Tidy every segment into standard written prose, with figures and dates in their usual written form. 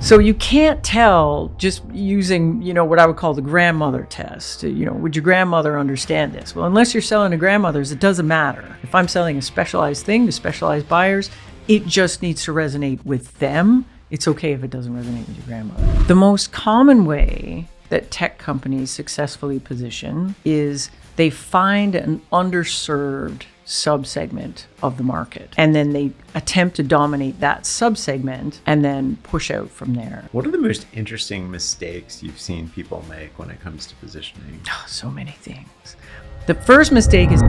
So you can't tell just using, what I would call the grandmother test. Would your grandmother understand this? Well, unless you're selling to grandmothers, it doesn't matter. If I'm selling a specialized thing to specialized buyers, it just needs to resonate with them. It's okay if it doesn't resonate with your grandmother. The most common way that tech companies successfully position is they find an underserved subsegment of the market, and then they attempt to dominate that subsegment and then push out from there. What are the most interesting mistakes you've seen people make when it comes to positioning? Oh, so many things. The first mistake is I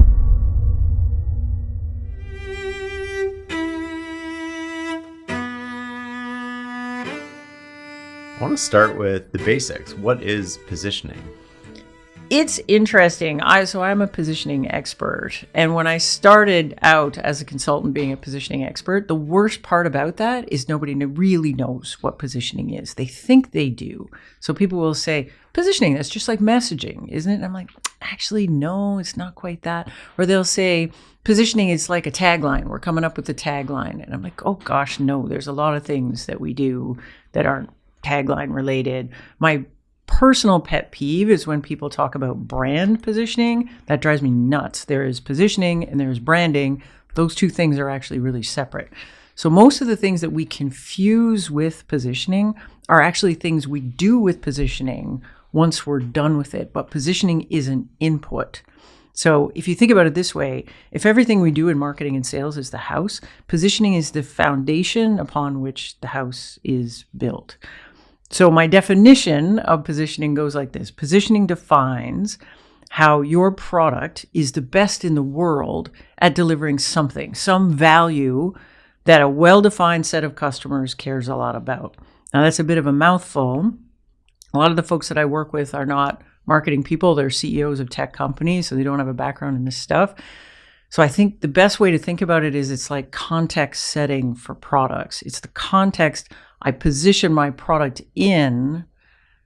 want to start with the basics. What is positioning? It's interesting. I'm a positioning expert. And when I started out as a consultant being a positioning expert, the worst part about that is nobody really knows what positioning is. They think they do. So people will say, positioning, that's just like messaging, isn't it? And I'm like, actually, no, it's not quite that. Or they'll say, positioning is like a tagline. We're coming up with a tagline. And I'm like, oh gosh, no, there's a lot of things that we do that aren't tagline related. My personal pet peeve is when people talk about brand positioning. That drives me nuts. There is positioning and there is branding. Those two things are actually really separate. So most of the things that we confuse with positioning are actually things we do with positioning once we're done with it. But positioning is an input. So if you think about it this way, if everything we do in marketing and sales is the house, positioning is the foundation upon which the house is built. So my definition of positioning goes like this. Positioning defines how your product is the best in the world at delivering something, some value that a well-defined set of customers cares a lot about. Now, that's a bit of a mouthful. A lot of the folks that I work with are not marketing people. They're CEOs of tech companies, so they don't have a background in this stuff. So I think the best way to think about it is it's like context setting for products. It's the context I position my product in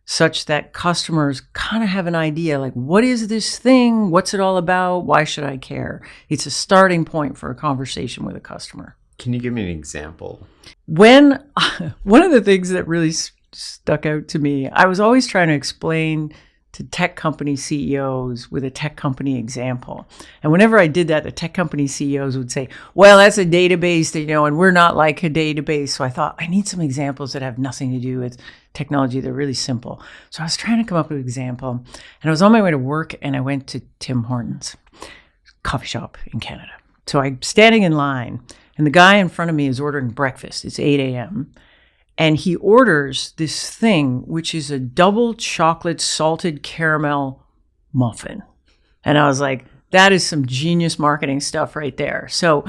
such that customers kind of have an idea, like, what is this thing? What's it all about? Why should I care? It's a starting point for a conversation with a customer. Can you give me an example? One of the things that really stuck out to me, I was always trying to explain to tech company CEOs with a tech company example. And whenever I did that, the tech company CEOs would say, well, that's a database, and we're not like a database. So I thought, I need some examples that have nothing to do with technology. They're really simple. So I was trying to come up with an example. And I was on my way to work, and I went to Tim Hortons coffee shop in Canada. So I'm standing in line, and the guy in front of me is ordering breakfast. It's 8 a.m., and he orders this thing, which is a double chocolate salted caramel muffin. And I was like, that is some genius marketing stuff right there. So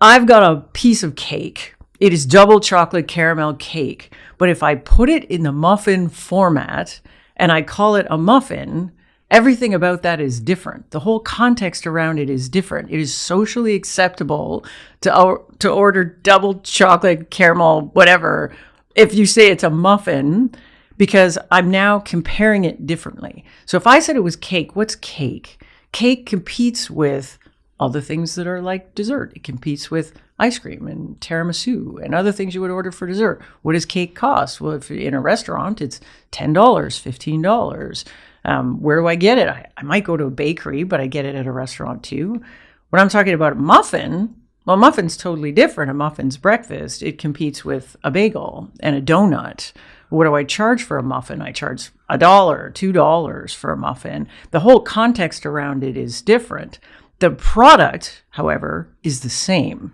I've got a piece of cake. It is double chocolate caramel cake. But if I put it in the muffin format and I call it a muffin, everything about that is different. The whole context around it is different. It is socially acceptable to order double chocolate caramel, whatever, if you say it's a muffin, because I'm now comparing it differently. So if I said it was cake, what's cake? Cake competes with other things that are like dessert. It competes with ice cream and tiramisu and other things you would order for dessert. What does cake cost? Well, if in a restaurant, it's $10, $15. Where do I get it? I might go to a bakery, but I get it at a restaurant too. When I'm talking about a muffin, well, a muffin's totally different. A muffin's breakfast. It competes with a bagel and a donut. What do I charge for a muffin? I charge $1, $2 for a muffin. The whole context around it is different. The product, however, is the same.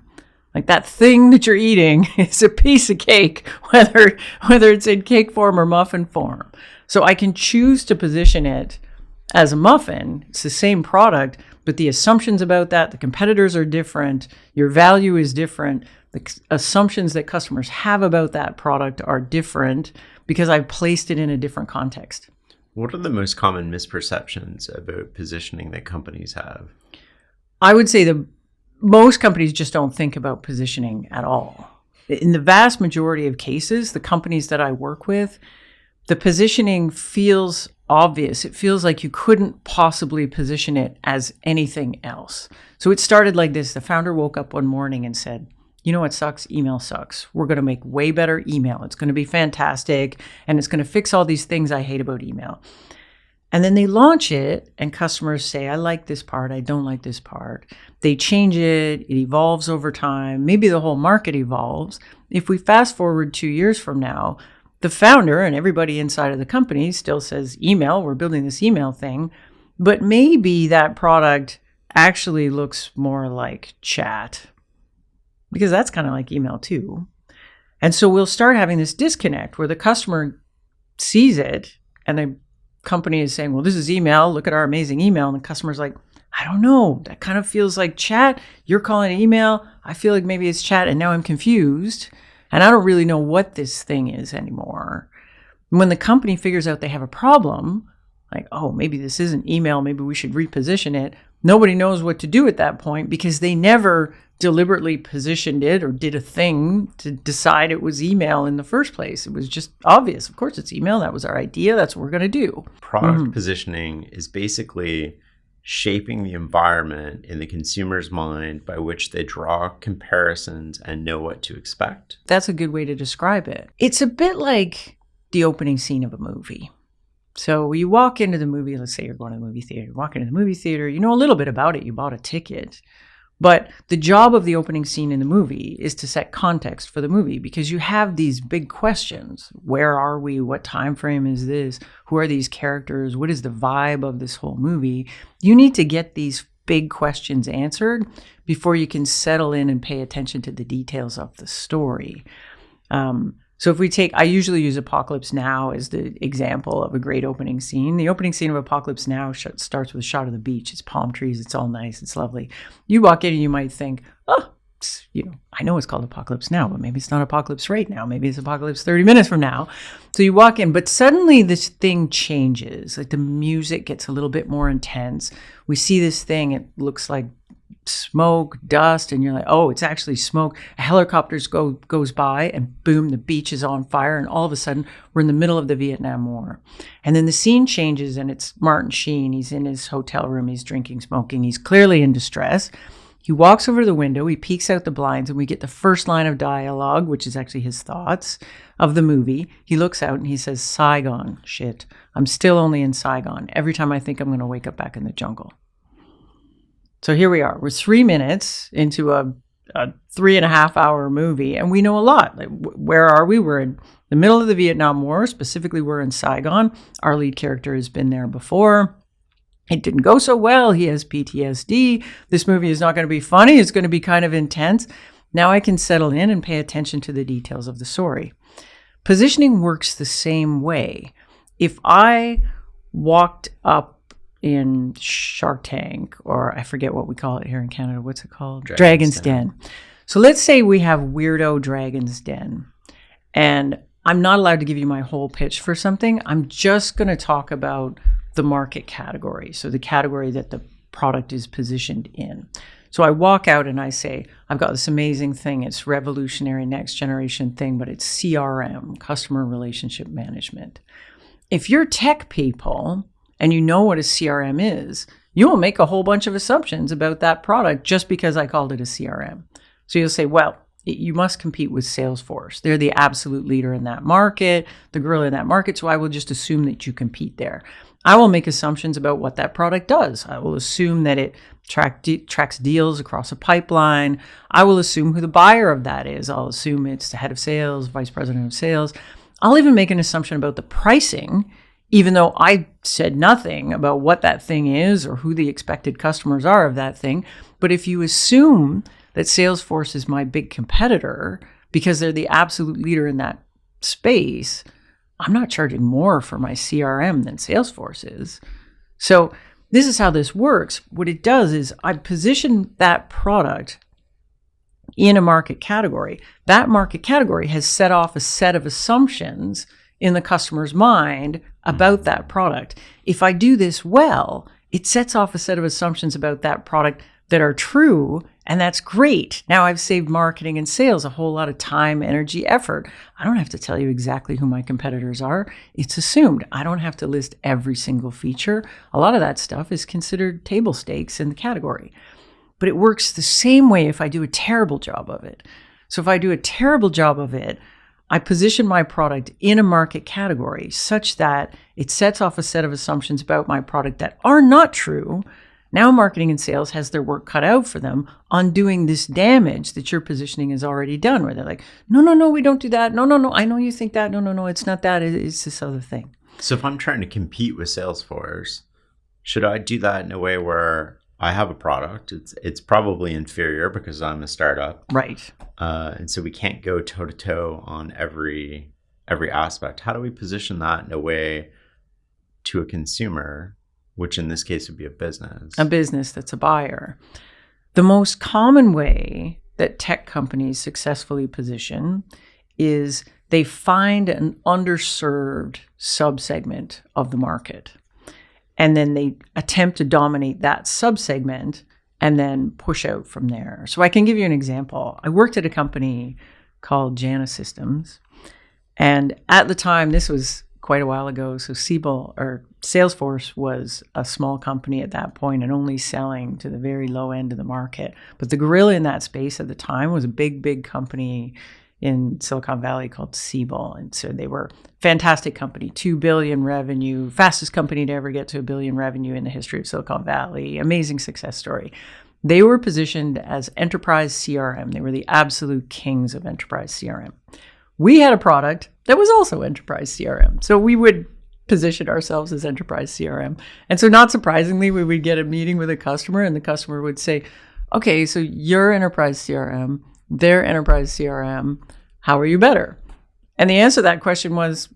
Like that thing that you're eating is a piece of cake, whether it's in cake form or muffin form. So I can choose to position it as a muffin. It's the same product, but the assumptions about that, the competitors are different, your value is different, the assumptions that customers have about that product are different because I've placed it in a different context. What are the most common misperceptions about positioning that companies have? I would say most companies just don't think about positioning at all. In the vast majority of cases, the companies that I work with, the positioning feels obvious. It feels like you couldn't possibly position it as anything else. So it started like this. The founder woke up one morning and said, you know what sucks? Email sucks. We're going to make way better email. It's going to be fantastic. And it's going to fix all these things I hate about email. And then they launch it and customers say, I like this part. I don't like this part. They change it. It evolves over time. Maybe the whole market evolves. If we fast forward 2 years from now, the founder and everybody inside of the company still says email. We're building this email thing. But maybe that product actually looks more like chat, because that's kind of like email too. And so we'll start having this disconnect where the customer sees it and the company is saying, well, this is email. Look at our amazing email. And the customer's like, I don't know. That kind of feels like chat. You're calling it email. I feel like maybe it's chat. And now I'm confused. And I don't really know what this thing is anymore. And when the company figures out they have a problem, like, oh, maybe this isn't email. Maybe we should reposition it. Nobody knows what to do at that point because they never deliberately positioned it or did a thing to decide it was email in the first place. It was just obvious. Of course, it's email. That was our idea. That's what we're going to do. Product positioning is basically shaping the environment in the consumer's mind by which they draw comparisons and know what to expect. That's a good way to describe it. It's a bit like the opening scene of a movie. So you walk into the movie, let's say you're going to the movie theater, you walk into the movie theater, you know a little bit about it, you bought a ticket. But the job of the opening scene in the movie is to set context for the movie because you have these big questions. Where are we? What time frame is this? Who are these characters? What is the vibe of this whole movie? You need to get these big questions answered before you can settle in and pay attention to the details of the story. So if we take, I usually use Apocalypse Now as the example of a great opening scene. The opening scene of Apocalypse Now starts with a shot of the beach. It's palm trees. It's all nice. It's lovely. You walk in and you might think, oh, I know it's called Apocalypse Now, but maybe it's not Apocalypse right now. Maybe it's Apocalypse 30 minutes from now. So you walk in, but suddenly this thing changes. Like the music gets a little bit more intense. We see this thing. It looks like smoke, dust, and you're like, oh, it's actually smoke. A helicopter goes by and boom, the beach is on fire. And all of a sudden we're in the middle of the Vietnam War. And then the scene changes and it's Martin Sheen. He's in his hotel room. He's drinking, smoking. He's clearly in distress. He walks over to the window. He peeks out the blinds and we get the first line of dialogue, which is actually his thoughts of the movie. He looks out and he says, Saigon, shit. I'm still only in Saigon. Every time I think I'm going to wake up back in the jungle. So here we are. We're 3 minutes into a 3.5 hour movie, and we know a lot. Like, where are we? We're in the middle of the Vietnam War. Specifically, we're in Saigon. Our lead character has been there before. It didn't go so well. He has PTSD. This movie is not going to be funny. It's going to be kind of intense. Now I can settle in and pay attention to the details of the story. Positioning works the same way. If I walked up in Shark Tank, or I forget what we call it here in Canada. What's it called? Dragon's Den. So let's say we have weirdo Dragon's Den, and I'm not allowed to give you my whole pitch for something. I'm just going to talk about the market category. So the category that the product is positioned in. So I walk out and I say, I've got this amazing thing. It's revolutionary next generation thing, but it's CRM, customer relationship management. If you're tech people and you know what a CRM is, you will make a whole bunch of assumptions about that product just because I called it a CRM. So you'll say, well, you must compete with Salesforce. They're the absolute leader in that market, the gorilla in that market, so I will just assume that you compete there. I will make assumptions about what that product does. I will assume that it tracks deals across a pipeline. I will assume who the buyer of that is. I'll assume it's the head of sales, vice president of sales. I'll even make an assumption about the pricing, even though I said nothing about what that thing is or who the expected customers are of that thing. But if you assume that Salesforce is my big competitor because they're the absolute leader in that space, I'm not charging more for my CRM than Salesforce is. So this is how this works. What it does is I position that product in a market category. That market category has set off a set of assumptions in the customer's mind about that product. If I do this well, it sets off a set of assumptions about that product that are true, and that's great. Now I've saved marketing and sales a whole lot of time, energy, effort. I don't have to tell you exactly who my competitors are. It's assumed. I don't have to list every single feature. A lot of that stuff is considered table stakes in the category. But it works the same way if I do a terrible job of it. So if I do a terrible job of it, I position my product in a market category such that it sets off a set of assumptions about my product that are not true. Now marketing and sales has their work cut out for them on doing this damage that your positioning has already done, where they're like, no, we don't do that. No, I know you think that. No, it's not that. It's this other thing. So if I'm trying to compete with Salesforce, should I do that in a way where I have a product? It's probably inferior because I'm a startup. Right. And so we can't go toe to toe on every aspect. How do we position that in a way to a consumer, which in this case would be a business? A business that's a buyer. The most common way that tech companies successfully position is they find an underserved subsegment of the market. And then they attempt to dominate that subsegment and then push out from there. So I can give you an example. I worked at a company called Jana Systems. And at the time, this was quite a while ago, so Salesforce was a small company at that point and only selling to the very low end of the market. But the gorilla in that space at the time was a big company in Silicon Valley called Siebel. And so they were a fantastic company, $2 billion revenue, fastest company to ever get to $1 billion revenue in the history of Silicon Valley. Amazing success story. They were positioned as enterprise CRM. They were the absolute kings of enterprise CRM. We had a product that was also enterprise CRM. So we would position ourselves as enterprise CRM. And so not surprisingly, we would get a meeting with a customer and the customer would say, okay, so you're enterprise CRM, they're enterprise CRM. How are you better? And the answer to that question was,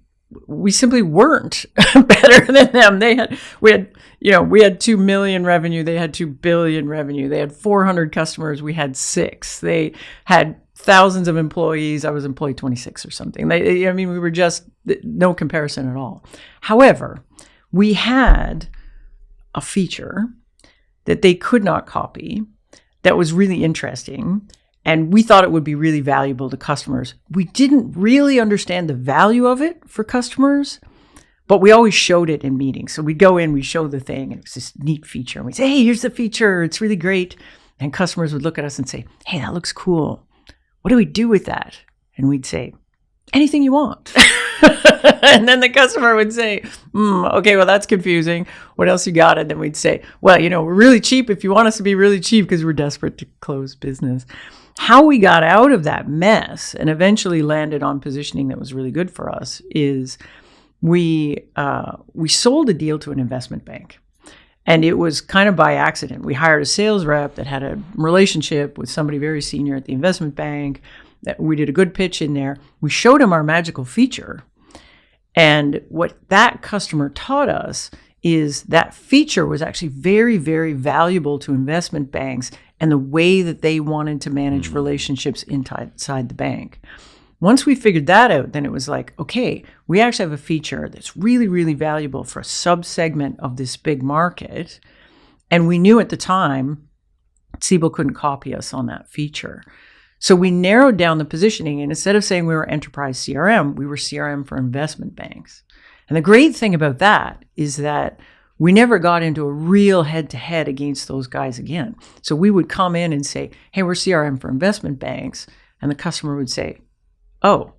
we simply weren't better than them. We had 2 million revenue. They had 2 billion revenue. They had 400 customers. We had 6. They had thousands of employees. I was employee 26 or something. We were just no comparison at all. However, we had a feature that they could not copy that was really interesting. And we thought it would be really valuable to customers. We didn't really understand the value of it for customers, but we always showed it in meetings. So we'd go in, we'd show the thing, and it was this neat feature. And we'd say, hey, here's the feature. It's really great. And customers would look at us and say, hey, that looks cool. What do we do with that? And we'd say, anything you want. And then the customer would say, okay, well, that's confusing. What else you got? And then we'd say, well, we're really cheap if you want us to be really cheap because we're desperate to close business. How we got out of that mess and eventually landed on positioning that was really good for us is we sold a deal to an investment bank. And it was kind of by accident. We hired a sales rep that had a relationship with somebody very senior at the investment bank. We did a good pitch in there. We showed him our magical feature. And what that customer taught us is that feature was actually very, very valuable to investment banks and the way that they wanted to manage relationships inside the bank. Once we figured that out, then it was like, okay, we actually have a feature that's really, really valuable for a subsegment of this big market. And we knew at the time, Siebel couldn't copy us on that feature. So we narrowed down the positioning, and instead of saying we were enterprise CRM, we were CRM for investment banks. And the great thing about that is that we never got into a real head-to-head against those guys again. So we would come in and say, hey, we're CRM for investment banks. And the customer would say, oh,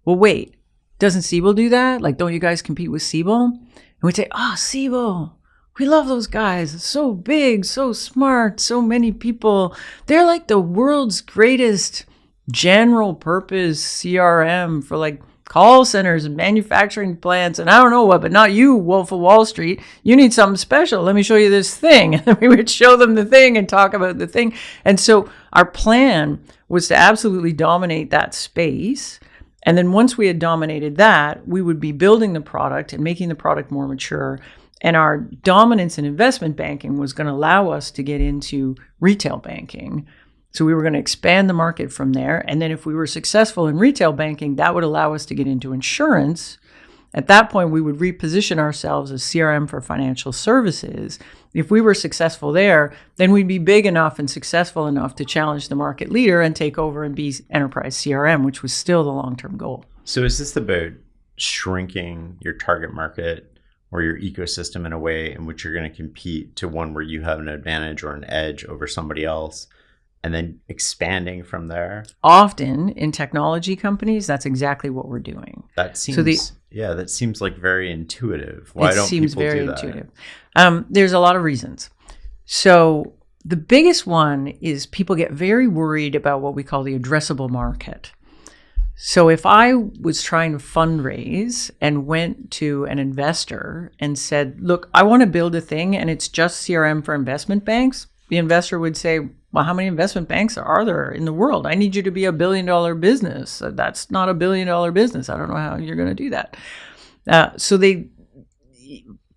well, wait, doesn't Siebel do that? Like, don't you guys compete with Siebel? And we'd say, oh, Siebel, we love those guys. It's so big, so smart, so many people. They're like the world's greatest general purpose CRM for like call centers and manufacturing plants and I don't know what, but not you, Wolf of Wall Street. You need something special. Let me show you this thing. And then we would show them the thing and talk about the thing. And so our plan was to absolutely dominate that space. And then once we had dominated that, we would be building the product and making the product more mature. And our dominance in investment banking was going to allow us to get into retail banking. So we were going to expand the market from there. And then if we were successful in retail banking, that would allow us to get into insurance. At that point, we would reposition ourselves as CRM for financial services. If we were successful there, then we'd be big enough and successful enough to challenge the market leader and take over and be enterprise CRM, which was still the long-term goal. So is this about shrinking your target market or your ecosystem in a way in which you're going to compete to one where you have an advantage or an edge over somebody else? and then expanding from there. Often in technology companies, that's exactly what we're doing. That seems that seems like very intuitive. Why don't people do that? Intuitive. There's a lot of reasons. So the biggest one is people get very worried about what we call the addressable market. So if I was trying to fundraise and went to an investor and said, look, I want to build a thing and it's just CRM for investment banks, the investor would say, well, how many investment banks are there in the world? I need you to be $1 billion business. That's not $1 billion business. I don't know how you're going to do that.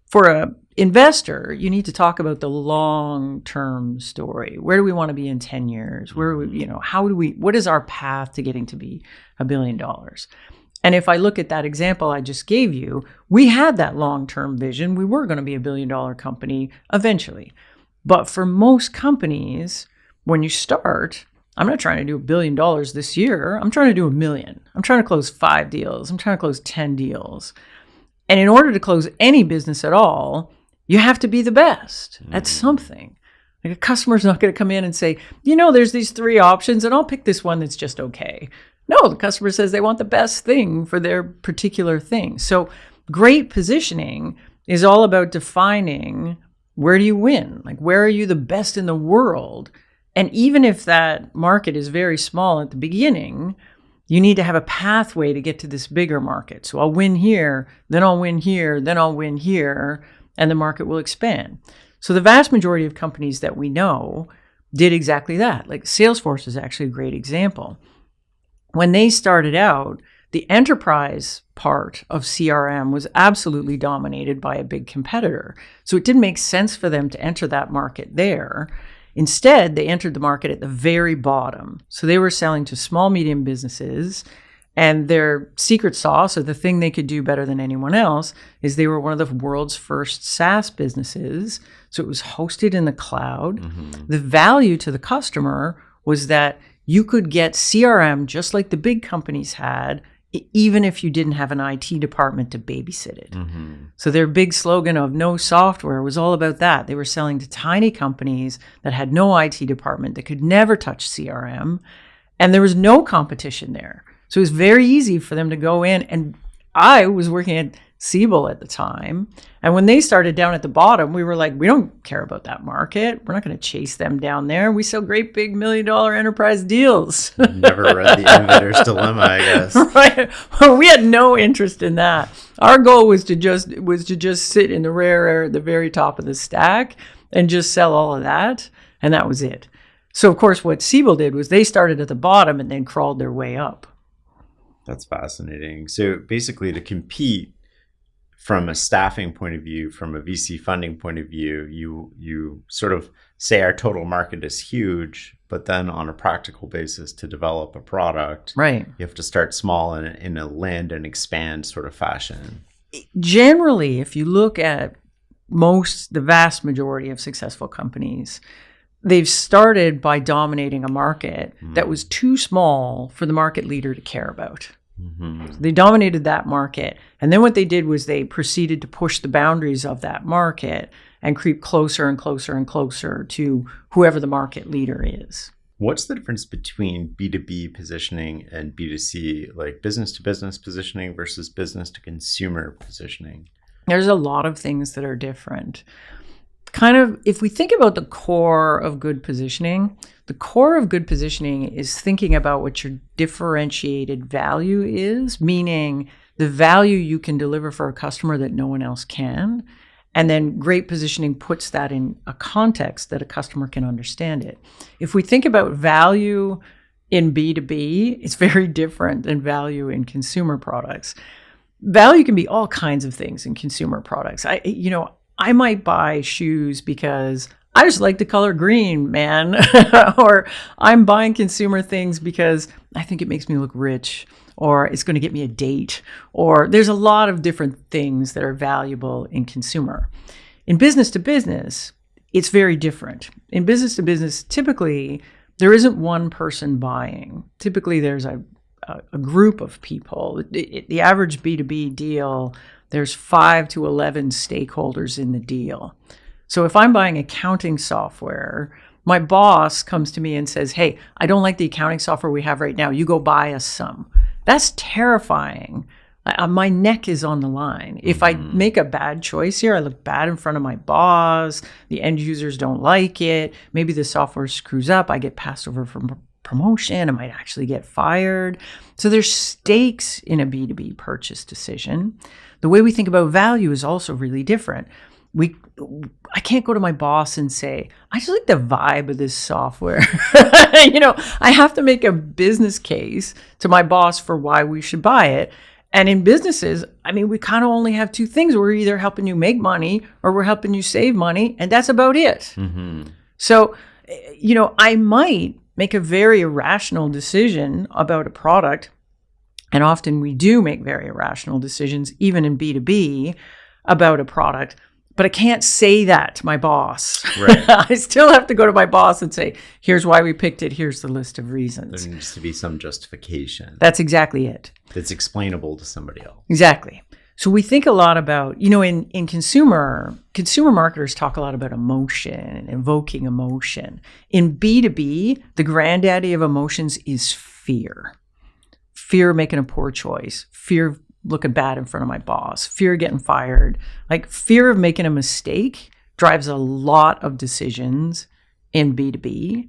For a investor, you need to talk about the long-term story. Where do we want to be in 10 years? Where are we, what is our path to getting to be $1 billion? And if I look at that example I just gave you, we had that long-term vision. We were going to be $1 billion company eventually. But for most companies, when you start, I'm not trying to do $1 billion this year. I'm trying to do $1 million. I'm trying to close 5 deals. I'm trying to close 10 deals. And in order to close any business at all, you have to be the best at something. Like a customer's not going to come in and say, there's these 3 options and I'll pick this one that's just okay. No, the customer says they want the best thing for their particular thing. So great positioning is all about defining, where do you win? Like, where are you the best in the world? And even if that market is very small at the beginning, you need to have a pathway to get to this bigger market. So I'll win here, then I'll win here, then I'll win here, and the market will expand. So the vast majority of companies that we know did exactly that. Like Salesforce is actually a great example. When they started out, the enterprise part of CRM was absolutely dominated by a big competitor. So it didn't make sense for them to enter that market there. Instead, they entered the market at the very bottom. So they were selling to small, medium businesses, and their secret sauce, or the thing they could do better than anyone else, is they were one of the world's first SaaS businesses. So it was hosted in the cloud. Mm-hmm. The value to the customer was that you could get CRM just like the big companies had, even if you didn't have an IT department to babysit it. Mm-hmm. So their big slogan of no software was all about that. They were selling to tiny companies that had no IT department, that could never touch CRM, and there was no competition there. So it was very easy for them to go in. And I was working at Siebel at the time. And when they started down at the bottom, we were like, we don't care about that market. We're not going to chase them down there. We sell great big $1 million enterprise deals. Never read The Innovator's Dilemma, I guess. Right. Well, we had no interest in that. Our goal was to just sit in the rare air at the very top of the stack and just sell all of that. And that was it. So, of course, what Siebel did was they started at the bottom and then crawled their way up. That's fascinating. So basically, to compete from a staffing point of view, from a VC funding point of view, you sort of say our total market is huge, but then on a practical basis to develop a product, right, you have to start small in a land and expand sort of fashion. Generally, if you look at the vast majority of successful companies, they've started by dominating a market that was too small for the market leader to care about. Mm-hmm. So they dominated that market. And then what they did was they proceeded to push the boundaries of that market and creep closer and closer and closer to whoever the market leader is. What's the difference between B2B positioning and B2C, like business to business positioning versus business to consumer positioning? There's a lot of things that are different. Kind of, if we think about the core of good positioning, the core of good positioning is thinking about what your differentiated value is, meaning the value you can deliver for a customer that no one else can. And then great positioning puts that in a context that a customer can understand it. If we think about value in B2B, it's very different than value in consumer products. Value can be all kinds of things in consumer products. I might buy shoes because I just like the color green, man. Or I'm buying consumer things because I think it makes me look rich, or it's going to get me a date, or there's a lot of different things that are valuable in consumer. In business to business, it's very different. In business to business, typically, there isn't one person buying. Typically, there's a group of people. The average B2B deal, there's 5 to 11 stakeholders in the deal. So if I'm buying accounting software, My boss comes to me and says, hey, I don't like the accounting software we have right now. You go buy us some. That's terrifying. My neck is on the line. If I make a bad choice here, I look bad in front of my boss. The end users don't like it. Maybe the software screws up. I get passed over for promotion. I might actually get fired. So there's stakes in a B2B purchase decision. The way we think about value is also really different. I can't go to my boss and say, I just like the vibe of this software. I have to make a business case to my boss for why we should buy it. And in businesses, we kind of only have two things. We're either helping you make money or we're helping you save money. And that's about it. Mm-hmm. So, I might make a very irrational decision about a product. And often we do make very irrational decisions, even in B2B, about a product. But I can't say that to my boss. Right. I still have to go to my boss and say, here's why we picked it. Here's the list of reasons. There needs to be some justification. That's exactly it. That's explainable to somebody else. Exactly. So we think a lot about, in consumer marketers talk a lot about emotion and invoking emotion. In B2B, the granddaddy of emotions is fear. Fear of making a poor choice. Fear of looking bad in front of my boss, fear of getting fired. Like fear of making a mistake drives a lot of decisions in B2B.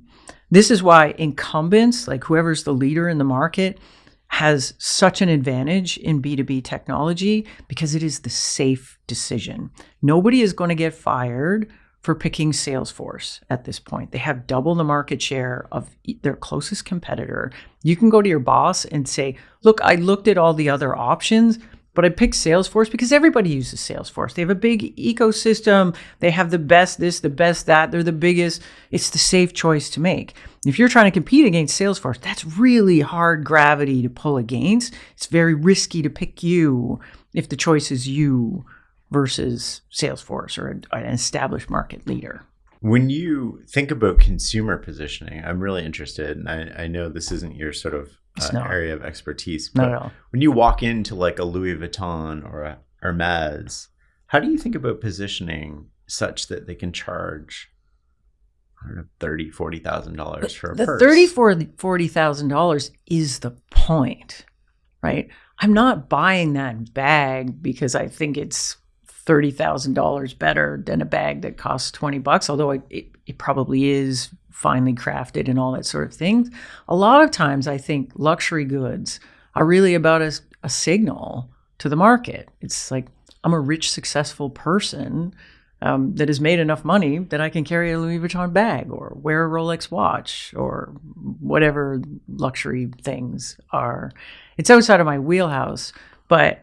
This is why incumbents, like whoever's the leader in the market, has such an advantage in B2B technology because it is the safe decision. Nobody is going to get fired for picking Salesforce at this point. They have double the market share of their closest competitor. You can go to your boss and say, look, I looked at all the other options, but I picked Salesforce because everybody uses Salesforce. They have a big ecosystem. They have the best this, the best that. They're the biggest. It's the safe choice to make. If you're trying to compete against Salesforce, that's really hard gravity to pull against. It's very risky to pick you if the choice is you versus Salesforce or an established market leader. When you think about consumer positioning, I'm really interested, and I know this isn't your sort of area of expertise, but not at all. When you walk into like a Louis Vuitton or a Hermes, how do you think about positioning such that they can charge, I don't know, $30,000, $40,000 for a purse? The $40,000 is the point, right? I'm not buying that bag because I think it's $30,000 better than a bag that costs $20, although it probably is finely crafted and all that sort of thing. A lot of times I think luxury goods are really about a signal to the market. It's like, I'm a rich, successful person that has made enough money that I can carry a Louis Vuitton bag or wear a Rolex watch or whatever luxury things are. It's outside of my wheelhouse, but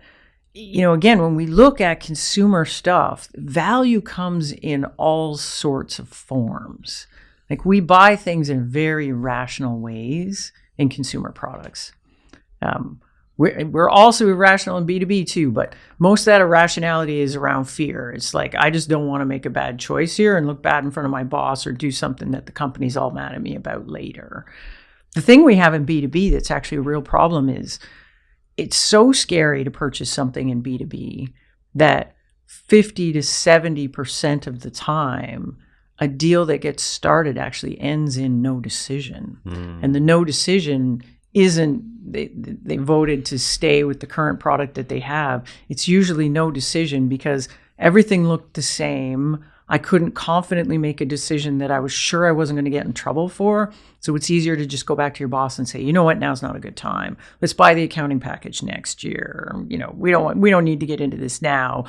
again, when we look at consumer stuff, value comes in all sorts of forms. Like we buy things in very rational ways in consumer products. We're also irrational in B2B too, but most of that irrationality is around fear. It's like, I just don't want to make a bad choice here and look bad in front of my boss or do something that the company's all mad at me about later. The thing we have in B2B that's actually a real problem is it's so scary to purchase something in B2B that 50 to 70% of the time, a deal that gets started actually ends in no decision. And the no decision isn't, they voted to stay with the current product that they have. It's usually no decision because everything looked the same. I couldn't confidently make a decision that I was sure I wasn't going to get in trouble for. So it's easier to just go back to your boss and say, you know what, now's not a good time. Let's buy the accounting package next year. We don't need to get into this now.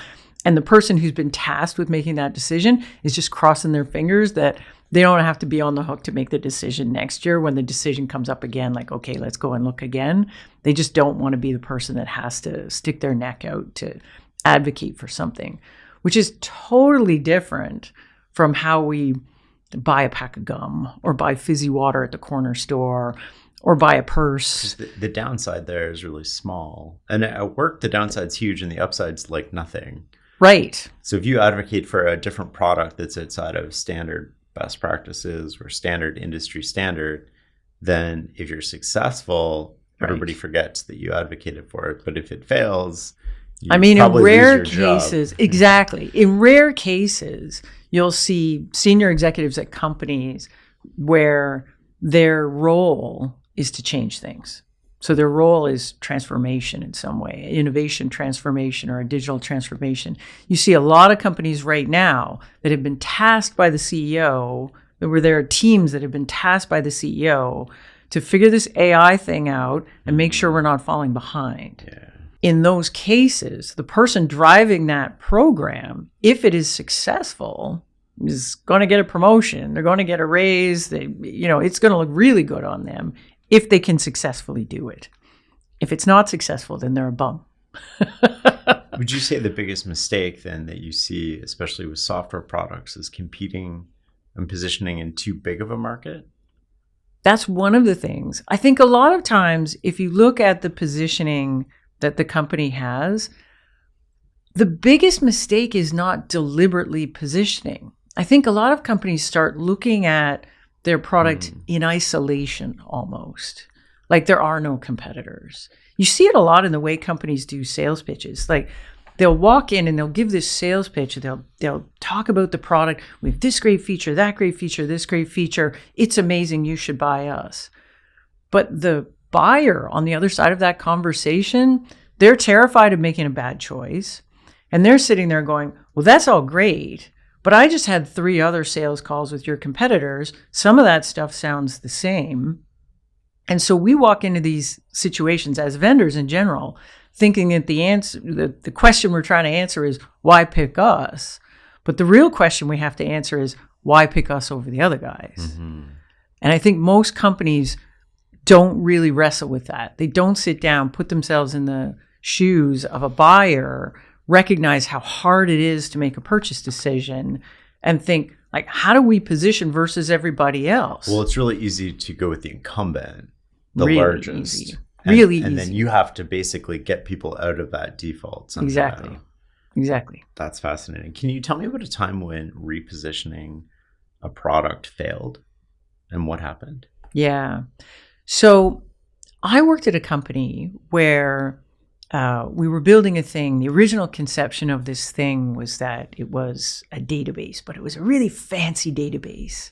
And the person who's been tasked with making that decision is just crossing their fingers that they don't have to be on the hook to make the decision next year when the decision comes up again, like, okay, let's go and look again. They just don't want to be the person that has to stick their neck out to advocate for something, which is totally different from how we buy a pack of gum or buy fizzy water at the corner store or buy a purse. The downside there is really small. And at work, the downside's huge and the upside's like nothing. Right. So if you advocate for a different product that's outside of standard best practices or standard industry standard, then if you're successful, everybody forgets that you advocated for it. But if it fails, in rare cases, exactly. In rare cases, you'll see senior executives at companies where their role is to change things. So their role is transformation in some way, innovation transformation or a digital transformation. You see a lot of companies right now that have been tasked by the CEO, where there are teams that have been tasked by the CEO to figure this AI thing out and make sure we're not falling behind. Yeah. In those cases, the person driving that program, if it is successful, is going to get a promotion. They're going to get a raise. It's going to look really good on them if they can successfully do it. If it's not successful, then they're a bum. Would you say the biggest mistake then that you see, especially with software products, is competing and positioning in too big of a market? That's one of the things. I think a lot of times, if you look at the positioning that the company has, the biggest mistake is not deliberately positioning. I think a lot of companies start looking at their product in isolation almost, like there are no competitors. You see it a lot in the way companies do sales pitches. Like they'll walk in and they'll give this sales pitch. They'll talk about the product. We have this great feature, that great feature, this great feature. It's amazing. You should buy us. But the buyer on the other side of that conversation, they're terrified of making a bad choice. And they're sitting there going, well, that's all great, but I just had 3 other sales calls with your competitors. Some of that stuff sounds the same. And so we walk into these situations as vendors in general, thinking that the question we're trying to answer is, why pick us? But the real question we have to answer is, why pick us over the other guys? Mm-hmm. And I think most companies don't really wrestle with that. They don't sit down, put themselves in the shoes of a buyer, recognize how hard it is to make a purchase decision, and think, like, how do we position versus everybody else? Well, it's really easy to go with the incumbent, the really largest. Easy. And then you have to basically get people out of that default somehow. Exactly. That's fascinating. Can you tell me about a time when repositioning a product failed and what happened? Yeah. So I worked at a company where we were building a thing. The original conception of this thing was that it was a database, but it was a really fancy database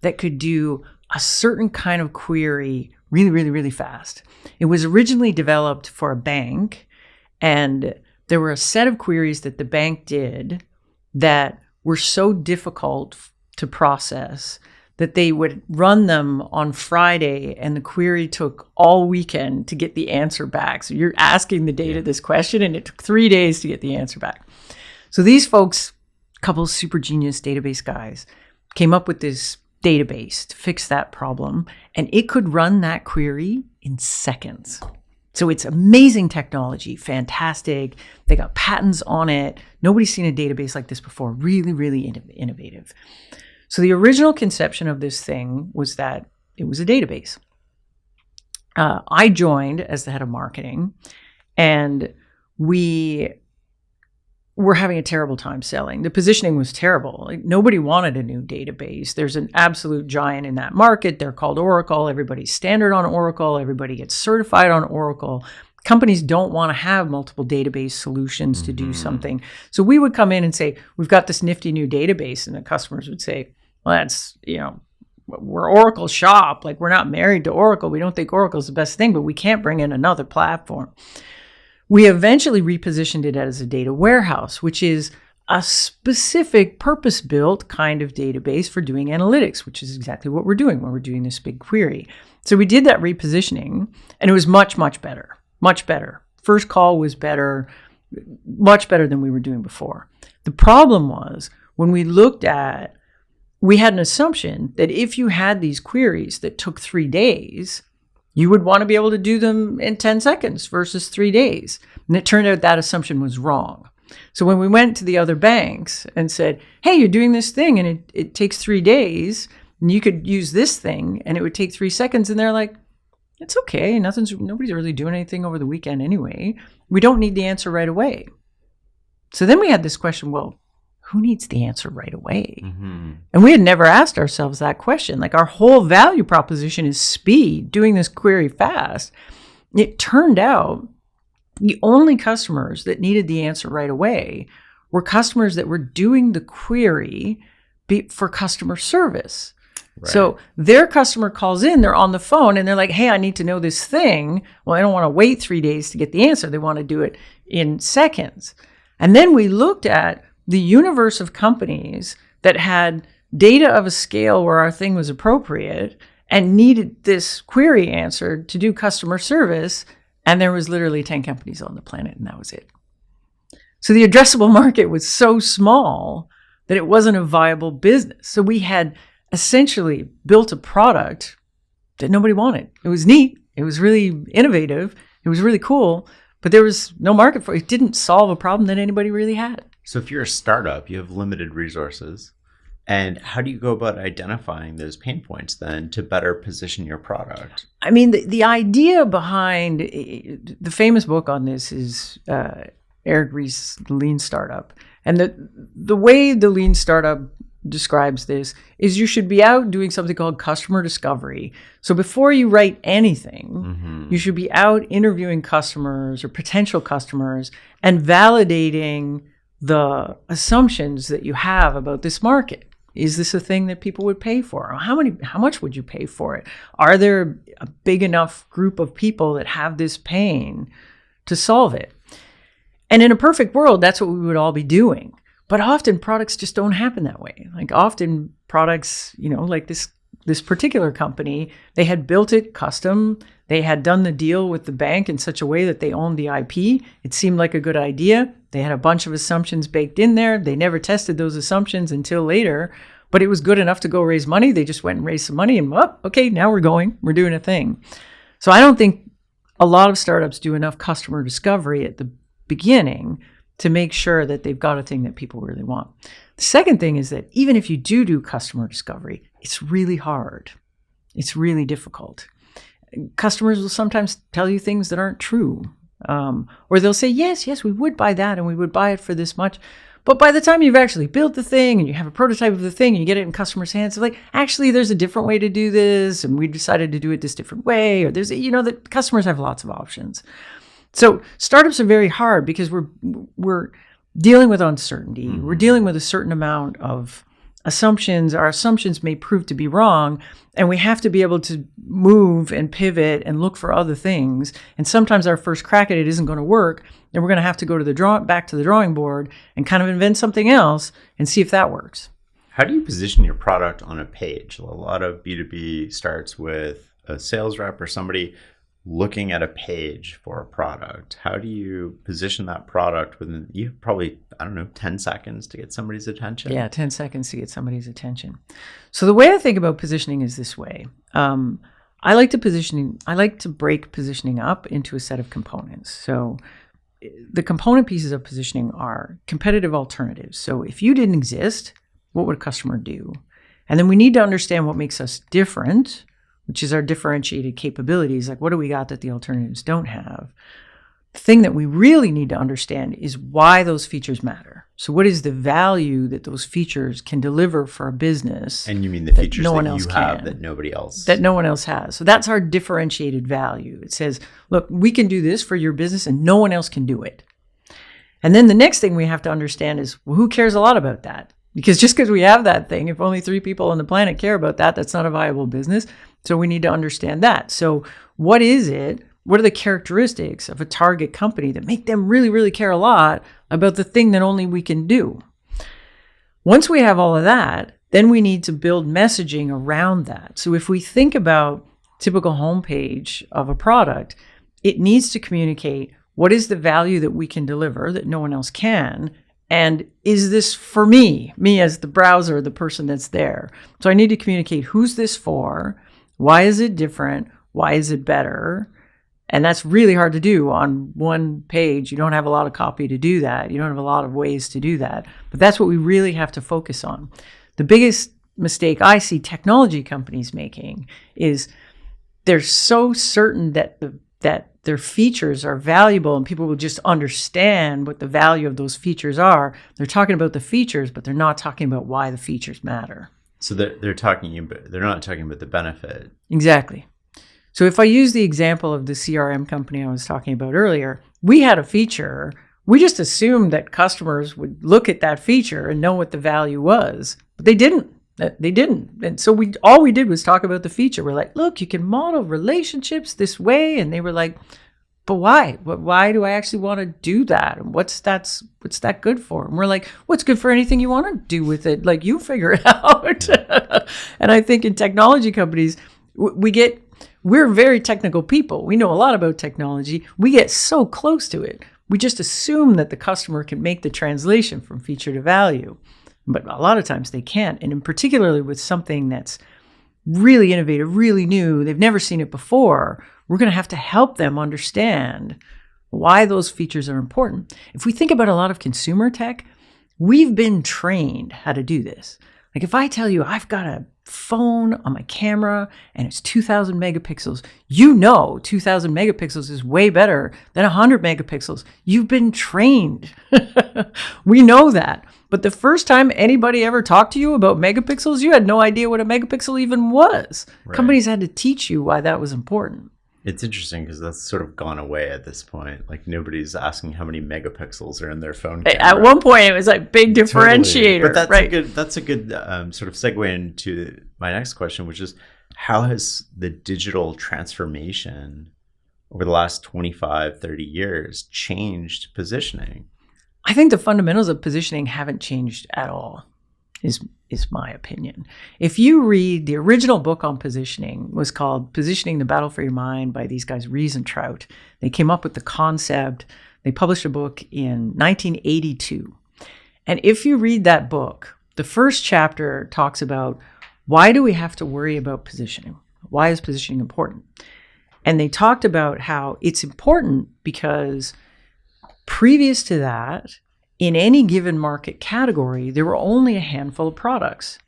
that could do a certain kind of query really, really, really fast. It was originally developed for a bank, and there were a set of queries that the bank did that were so difficult to process that they would run them on Friday, and the query took all weekend to get the answer back. So you're asking the data this question, and it took 3 days to get the answer back. So these folks, a couple of super genius database guys, came up with this database to fix that problem, and it could run that query in seconds. So it's amazing technology, fantastic. They got patents on it. Nobody's seen a database like this before. Really, really innovative. So the original conception of this thing was that it was a database. I joined as the head of marketing, and we were having a terrible time selling. The positioning was terrible. Like, nobody wanted a new database. There's an absolute giant in that market. They're called Oracle. Everybody's standard on Oracle. Everybody gets certified on Oracle. Companies don't want to have multiple database solutions to do something. So we would come in and say, we've got this nifty new database. And the customers would say, well, that's, we're Oracle shop. Like, we're not married to Oracle. We don't think Oracle's the best thing, but we can't bring in another platform. We eventually repositioned it as a data warehouse, which is a specific purpose-built kind of database for doing analytics, which is exactly what we're doing when we're doing this big query. So we did that repositioning, and it was much, much better. Much better. First call was better, much better than we were doing before. The problem was when we had an assumption that if you had these queries that took 3 days, you would want to be able to do them in 10 seconds versus 3 days. And it turned out that assumption was wrong. So when we went to the other banks and said, hey, you're doing this thing and it takes 3 days, and you could use this thing and it would take 3 seconds, and they're like, it's okay. Nobody's really doing anything over the weekend anyway. We don't need the answer right away. So then we had this question, well, who needs the answer right away? Mm-hmm. And we had never asked ourselves that question. Like, our whole value proposition is speed, doing this query fast. It turned out the only customers that needed the answer right away were customers that were doing the query for customer service. Right. So their customer calls in, they're on the phone, and they're like, hey, I need to know this thing. Well, I don't want to wait 3 days to get the answer. They want to do it in seconds. And then we looked at the universe of companies that had data of a scale where our thing was appropriate and needed this query answered to do customer service. And there was literally 10 companies on the planet, and that was it. So the addressable market was so small that it wasn't a viable business. So we had essentially built a product that nobody wanted. It was neat. It was really innovative. It was really cool, but there was no market for it. It didn't solve a problem that anybody really had. So if you're a startup, you have limited resources. And how do you go about identifying those pain points then to better position your product? I mean, the idea behind the famous book on this is Eric Ries's Lean Startup. And the way the Lean Startup describes this is you should be out doing something called customer discovery. So before you write anything, you should be out interviewing customers or potential customers and validating the assumptions that you have about this market. Is this a thing that people would pay for? Or how much would you pay for it? Are there a big enough group of people that have this pain to solve it? And in a perfect world, that's what we would all be doing. But often products just don't happen that way. Like often products, like this particular company, they had built it custom. They had done the deal with the bank in such a way that they owned the IP. It seemed like a good idea. They had a bunch of assumptions baked in there. They never tested those assumptions until later, but it was good enough to go raise money. They just went and raised some money and, okay, now we're doing a thing. So I don't think a lot of startups do enough customer discovery at the beginning to make sure that they've got a thing that people really want. The second thing is that even if you do customer discovery, it's really hard. It's really difficult. Customers will sometimes tell you things that aren't true. Or they'll say, yes, we would buy that and we would buy it for this much. But by the time you've actually built the thing and you have a prototype of the thing and you get it in customers' hands, they're like, actually, there's a different way to do this. And we decided to do it this different way. Or the customers have lots of options. So startups are very hard because we're dealing with uncertainty. We're dealing with a certain amount of assumptions. Our assumptions may prove to be wrong, and we have to be able to move and pivot and look for other things. And sometimes our first crack at it isn't going to work, and we're going to have to go to back to the drawing board and kind of invent something else and see if that works. How do you position your product on a page? A lot of B2B starts with a sales rep or somebody looking at a page for a product. How do you position that product within, you have probably, 10 seconds to get somebody's attention? Yeah, 10 seconds to get somebody's attention. So the way I think about positioning is this way. I like to break positioning up into a set of components. So the component pieces of positioning are competitive alternatives. So if you didn't exist, what would a customer do? And then we need to understand what makes us different, which is our differentiated capabilities. Like, what do we got that the alternatives don't have? The thing that we really need to understand is why those features matter. So what is the value that those features can deliver for a business? And you mean the features no one that else you have can, that nobody else? That no one else has. So that's our differentiated value. It says, look, we can do this for your business and no one else can do it. And then the next thing we have to understand is, well, who cares a lot about that? Because just because we have that thing, if only 3 people on the planet care about that, that's not a viable business. So we need to understand that. So what is it? What are the characteristics of a target company that make them really, really care a lot about the thing that only we can do? Once we have all of that, then we need to build messaging around that. So if we think about typical homepage of a product, it needs to communicate what is the value that we can deliver that no one else can. And is this for me as the browser, the person that's there? So I need to communicate who's this for, why is it different, why is it better? And that's really hard to do on one page. You don't have a lot of copy to do that. You don't have a lot of ways to do that. But that's what we really have to focus on. The biggest mistake I see technology companies making is they're so certain that their features are valuable and people will just understand what the value of those features are. They're talking about the features, but they're not talking about why the features matter. So they're not talking about the benefit. Exactly. So if I use the example of the CRM company I was talking about earlier, we had a feature. We just assumed that customers would look at that feature and know what the value was, but they didn't. They didn't. And so all we did was talk about the feature. We're like, look, you can model relationships this way. And they were like, but why? Why do I actually want to do that? And what's that good for? And we're like, what's good for anything you want to do with it? Like, you figure it out. And I think in technology companies, we're very technical people. We know a lot about technology. We get so close to it. We just assume that the customer can make the translation from feature to value. But a lot of times they can't. And in particularly with something that's really innovative, really new, they've never seen it before, we're going to have to help them understand why those features are important. If we think about a lot of consumer tech, we've been trained how to do this. Like if I tell you I've got a phone on my camera and it's 2000 megapixels, 2000 megapixels is way better than 100 megapixels. You've been trained. We know that. But the first time anybody ever talked to you about megapixels, you had no idea what a megapixel even was. Right. Companies had to teach you why that was important. It's interesting because that's sort of gone away at this point. Like nobody's asking how many megapixels are in their phone camera. At one point, it was like big differentiator. But that's right. a good sort of segue into my next question, which is how has the digital transformation over the last 25, 30 years changed positioning? I think the fundamentals of positioning haven't changed at all, is my opinion. If you read the original book on positioning, was called Positioning the Battle for Your Mind by these guys, Rees and Trout. They came up with the concept. They published a book in 1982. And if you read that book, the first chapter talks about why do we have to worry about positioning? Why is positioning important? And they talked about how it's important because previous to that, in any given market category, there were only a handful of products.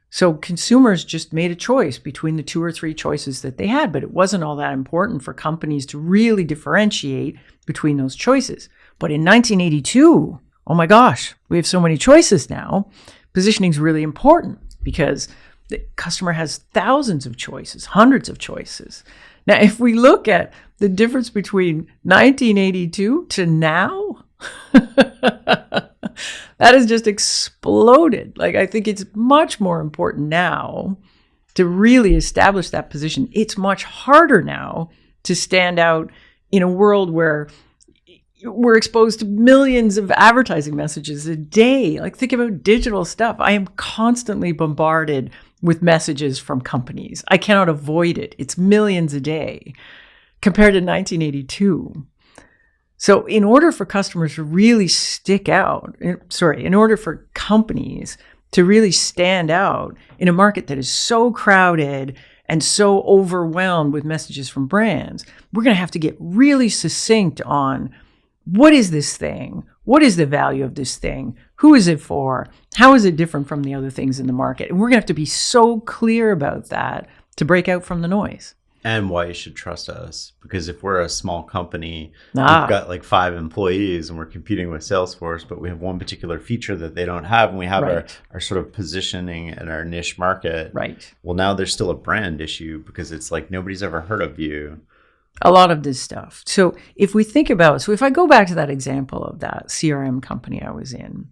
So consumers just made a choice between the 2 or 3 choices that they had, but it wasn't all that important for companies to really differentiate between those choices. But in 1982, oh my gosh, we have so many choices now. Positioning is really important because the customer has thousands of choices, hundreds of choices. Now, if we look at the difference between 1982 to now, that has just exploded. Like, I think it's much more important now to really establish that position. It's much harder now to stand out in a world where we're exposed to millions of advertising messages a day. Like, think about digital stuff. I am constantly bombarded with messages from companies. I cannot avoid it. It's millions a day compared to 1982. So in order for customers to really in order for companies to really stand out in a market that is so crowded and so overwhelmed with messages from brands, we're going to have to get really succinct on what is this thing? What is the value of this thing? Who is it for? How is it different from the other things in the market? And we're going to have to be so clear about that to break out from the noise. And why you should trust us. Because if we're a small company, we've got like 5 employees and we're competing with Salesforce, but we have one particular feature that they don't have, and we have our sort of positioning in our niche market. Right. Well, now there's still a brand issue because it's like nobody's ever heard of you. A lot of this stuff. So if I go back to that example of that CRM company I was in,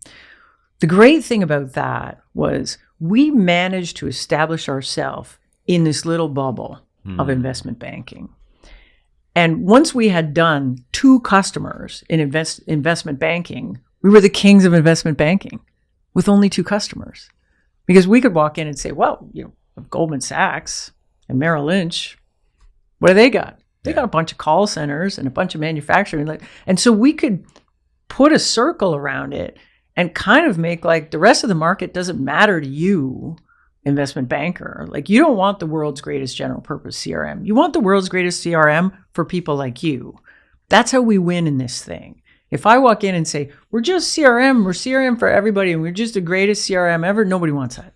the great thing about that was we managed to establish ourselves in this little bubble of investment banking. And once we had done 2 customers in investment banking, we were the kings of investment banking with only 2 customers. Because we could walk in and say, well, Goldman Sachs and Merrill Lynch, what do they got? They got a bunch of call centers and a bunch of manufacturing. And so we could put a circle around it and kind of make like the rest of the market doesn't matter to you, investment banker. Like, you don't want the world's greatest general purpose CRM. You want the world's greatest CRM for people like you. That's how we win in this thing. If I walk in and say, we're just CRM, we're CRM for everybody, and we're just the greatest CRM ever, nobody wants that.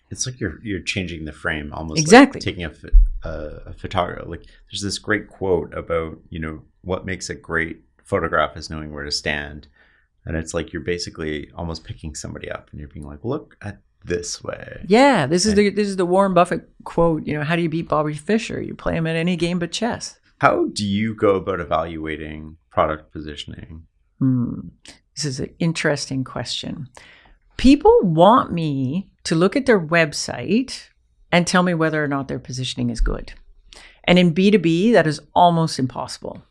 It's like you're changing the frame almost. Exactly. Like taking a photographer. Like, there's this great quote about, what makes a great photograph is knowing where to stand. And it's like you're basically almost picking somebody up and you're being like, look at this way. Yeah, this is the Warren Buffett quote. How do you beat Bobby Fischer? You play him at any game but chess. How do you go about evaluating product positioning? This is an interesting question. People want me to look at their website and tell me whether or not their positioning is good. And in B2B, that is almost impossible.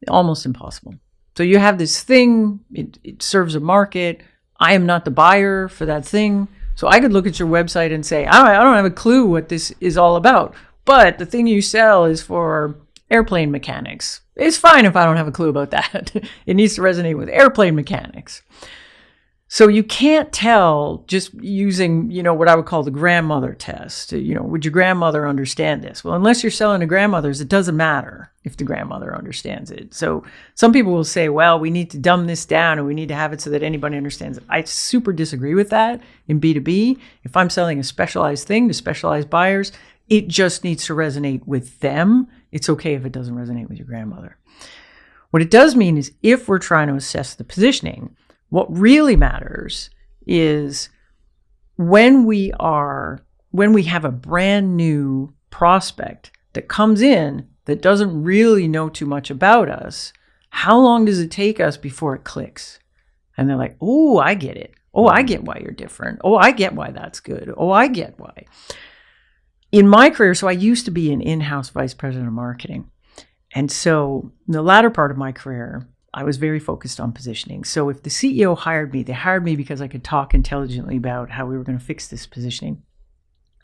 Almost impossible. So you have this thing, it serves a market. I am not the buyer for that thing. So I could look at your website and say, I don't have a clue what this is all about. But the thing you sell is for airplane mechanics. It's fine if I don't have a clue about that. It needs to resonate with airplane mechanics. So you can't tell just using, what I would call the grandmother test. Would your grandmother understand this? Well, unless you're selling to grandmothers, it doesn't matter if the grandmother understands it. So some people will say, well, we need to dumb this down and we need to have it so that anybody understands it. I super disagree with that in B2B. If I'm selling a specialized thing to specialized buyers, it just needs to resonate with them. It's okay if it doesn't resonate with your grandmother. What it does mean is if we're trying to assess the positioning, what really matters is when we have a brand new prospect that comes in that doesn't really know too much about us, how long does it take us before it clicks? And they're like, oh, I get it. Oh, I get why you're different. Oh, I get why that's good. Oh, I get why. In my career, so I used to be an in-house vice president of marketing. And so in the latter part of my career, I was very focused on positioning. So if the CEO hired me, they hired me because I could talk intelligently about how we were going to fix this positioning.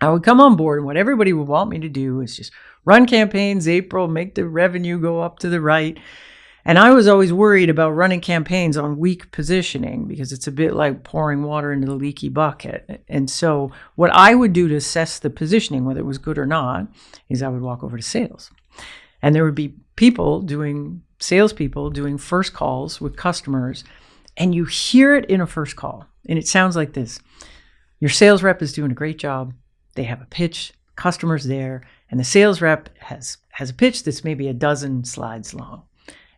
I would come on board and what everybody would want me to do is just run campaigns, April, make the revenue go up to the right. And I was always worried about running campaigns on weak positioning because it's a bit like pouring water into the leaky bucket. And so what I would do to assess the positioning, whether it was good or not, is I would walk over to sales. And there would be salespeople doing first calls with customers, and you hear it in a first call. And it sounds like this. Your sales rep is doing a great job. They have a pitch, customer's there, and the sales rep has a pitch that's maybe a dozen slides long.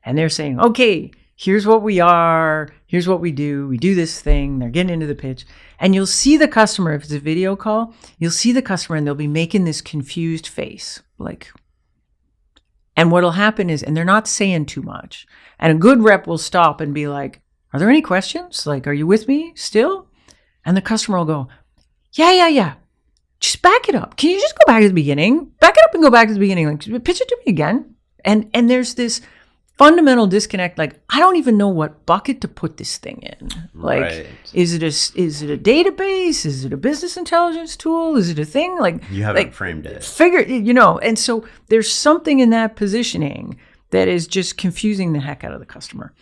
And they're saying, okay, here's what we are, here's what we do this thing. They're getting into the pitch. And you'll see the customer, if it's a video call, you'll see the customer and they'll be making this confused face, and what'll happen is, and they're not saying too much, and a good rep will stop and be like, are there any questions? Are you with me still? And the customer will go, yeah. Just back it up. Can you just go back to the beginning? Back it up and go back to the beginning. Pitch it to me again. And there's this fundamental disconnect. I don't even know what bucket to put this thing in. Right. Is it a database? Is it a business intelligence tool? Is it a thing? You haven't framed it. And so there's something in that positioning that is just confusing the heck out of the customer.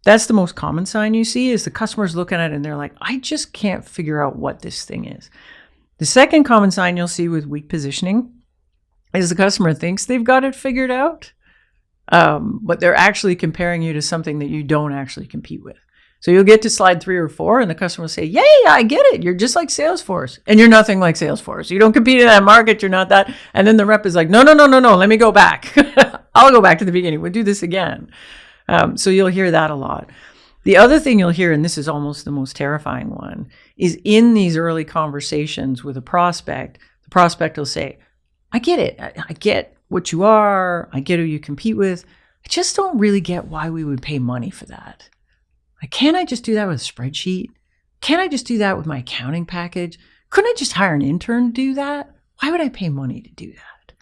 That's the most common sign you see is the customer's looking at it and they're like, I just can't figure out what this thing is. The second common sign you'll see with weak positioning is the customer thinks they've got it figured out. But they're actually comparing you to something that you don't actually compete with. So you'll get to slide 3 or 4 and the customer will say, yeah, I get it. You're just like Salesforce and you're nothing like Salesforce. You don't compete in that market. You're not that. And then the rep is like, no. Let me go back. I'll go back to the beginning. We'll do this again. So you'll hear that a lot. The other thing you'll hear, and this is almost the most terrifying one, is in these early conversations with a prospect, the prospect will say, I get it. I get what you are. I get who you compete with. I just don't really get why we would pay money for that. Can't I just do that with a spreadsheet? Can't I just do that with my accounting package? Couldn't I just hire an intern to do that? Why would I pay money to do that?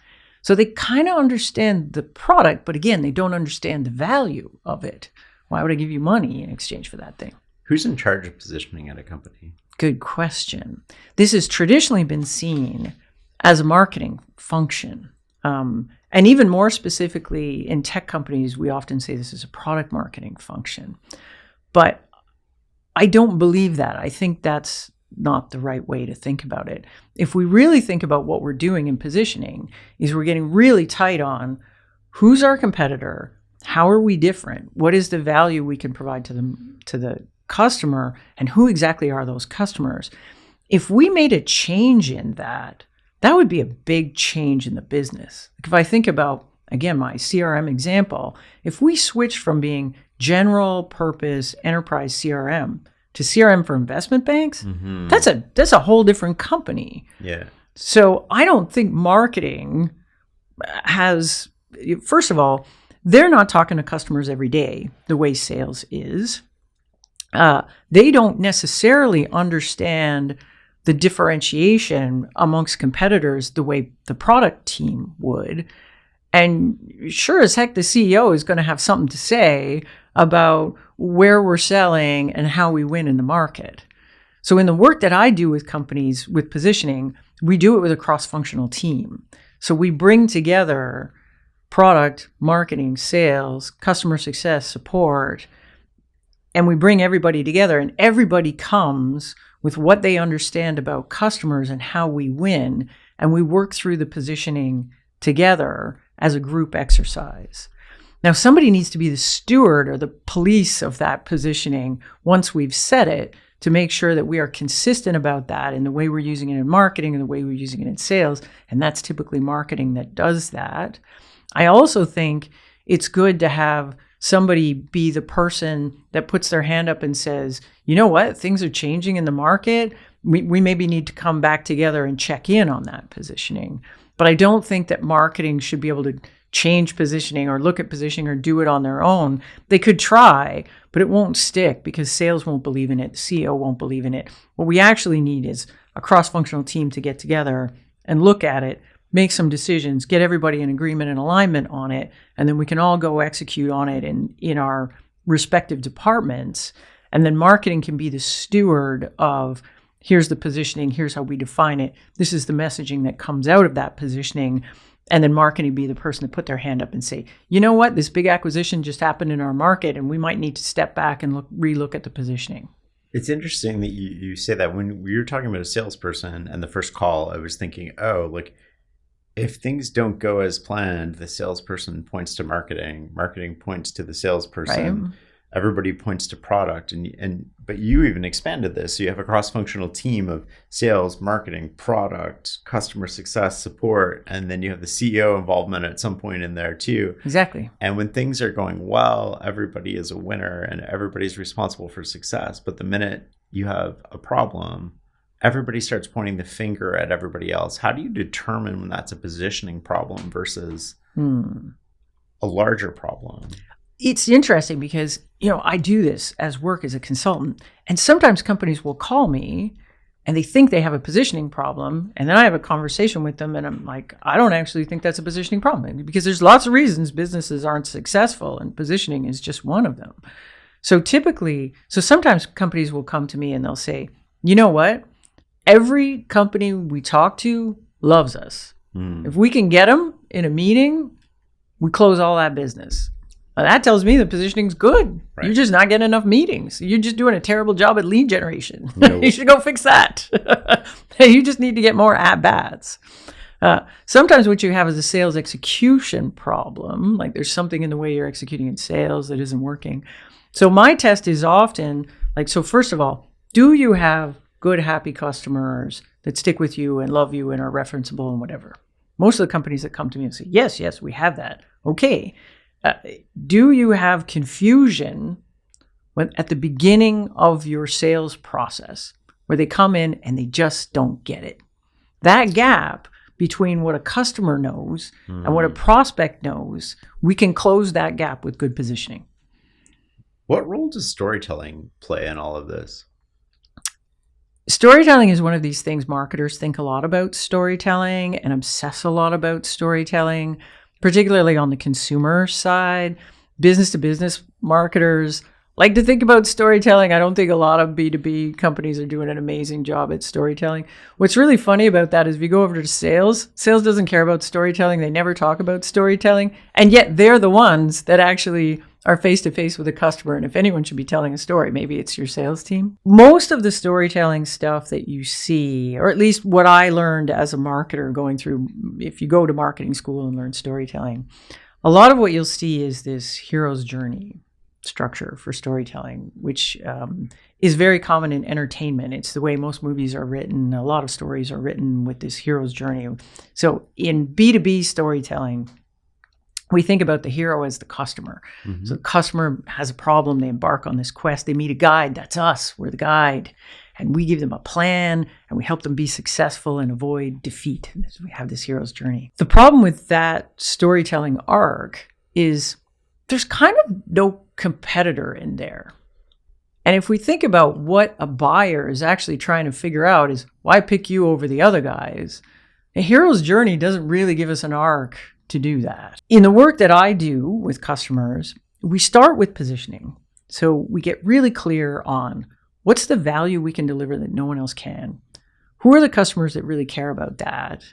So they kind of understand the product, but again, they don't understand the value of it. Why would I give you money in exchange for that thing? Who's in charge of positioning at a company? Good question. This has traditionally been seen as a marketing function. And even more specifically in tech companies, we often say this is a product marketing function. But I don't believe that. I think that's not the right way to think about it. If we really think about what we're doing in positioning, is we're getting really tight on who's our competitor, how are we different, what is the value we can provide to the customer, and who exactly are those customers. If we made a change in that, that would be a big change in the business. If I think about, again, my CRM example, if we switched from being general purpose enterprise CRM to CRM for investment banks, that's a whole different company. Yeah. So I don't think marketing has, first of all, they're not talking to customers every day the way sales is. they don't necessarily understand the differentiation amongst competitors the way the product team would. And sure as heck, the CEO is going to have something to say about where we're selling and how we win in the market. So in the work that I do with companies with positioning, we do it with a cross-functional team. So we bring together product, marketing, sales, customer success, support, and we bring everybody together, and everybody comes with what they understand about customers and how we win, and we work through the positioning together as a group exercise. Now, somebody needs to be the steward or the police of that positioning once we've set it, to make sure that we are consistent about that in the way we're using it in marketing and the way we're using it in sales. And that's typically marketing that does that. I also think it's good to have somebody be the person that puts their hand up and says, you know what, things are changing in the market. We maybe need to come back together and check in on that positioning. But I don't think that marketing should be able to change positioning or look at positioning or do it on their own. They could try, but it won't stick because sales won't believe in it. The CEO won't believe in it. What we actually need is a cross-functional team to get together and look at it, make some decisions, get everybody in agreement and alignment on it, and then we can all go execute on it in our respective departments. And then marketing can be the steward of, here's the positioning, here's how we define it, this is the messaging that comes out of that positioning. And then marketing be the person to put their hand up and say, you know what, this big acquisition just happened in our market and we might need to step back and relook at the positioning. It's interesting that you say that. When we were talking about a salesperson and the first call, I was thinking, oh, like if things don't go as planned, the salesperson points to marketing, marketing points to the salesperson, right. Everybody points to product. But you even expanded this. So you have a cross-functional team of sales, marketing, product, customer success, support, and then you have the CEO involvement at some point in there too. Exactly. And when things are going well, everybody is a winner and everybody's responsible for success. But the minute you have a problem, everybody starts pointing the finger at everybody else. How do you determine when that's a positioning problem versus a larger problem? It's interesting because, I do this as work as a consultant, and sometimes companies will call me and they think they have a positioning problem. And then I have a conversation with them and I'm like, I don't actually think that's a positioning problem, because there's lots of reasons businesses aren't successful and positioning is just one of them. So sometimes companies will come to me and they'll say, you know what? Every company we talk to loves us. If we can get them in a meeting, we close all that business. Well, that tells me the positioning's good. Right. You're just not getting enough meetings. You're just doing a terrible job at lead generation. Nope. You should go fix that. You just need to get more at-bats. Sometimes what you have is a sales execution problem. Like there's something in the way you're executing in sales that isn't working. So my test is often so first of all, do you have good, happy customers that stick with you and love you and are referenceable and whatever? Most of the companies that come to me and say, yes, we have that. Okay. Do you have confusion at the beginning of your sales process where they come in and they just don't get it? That gap between what a customer knows and what a prospect knows, we can close that gap with good positioning. What role does storytelling play in all of this? Storytelling is one of these things. Marketers think a lot about storytelling and obsess a lot about storytelling, particularly on the consumer side. Business to business marketers like to think about storytelling. I don't think a lot of B2B companies are doing an amazing job at storytelling. What's really funny about that is if you go over to sales doesn't care about storytelling. They never talk about storytelling. And yet they're the ones that actually are face-to-face with a customer. And if anyone should be telling a story, maybe it's your sales team. Most of the storytelling stuff that you see, or at least what I learned as a marketer going through, if you go to marketing school and learn storytelling, a lot of what you'll see is this hero's journey structure for storytelling, which is very common in entertainment. It's the way most movies are written. A lot of stories are written with this hero's journey. So in B2B storytelling, we think about the hero as the customer. Mm-hmm. So the customer has a problem. They embark on this quest. They meet a guide. That's us. We're the guide. And we give them a plan and we help them be successful and avoid defeat. So we have this hero's journey. The problem with that storytelling arc is there's kind of no competitor in there. And if we think about what a buyer is actually trying to figure out is why pick you over the other guys, a hero's journey doesn't really give us an arc to do that. In the work that I do with customers, we start with positioning. So we get really clear on what's the value we can deliver that no one else can. Who are the customers that really care about that?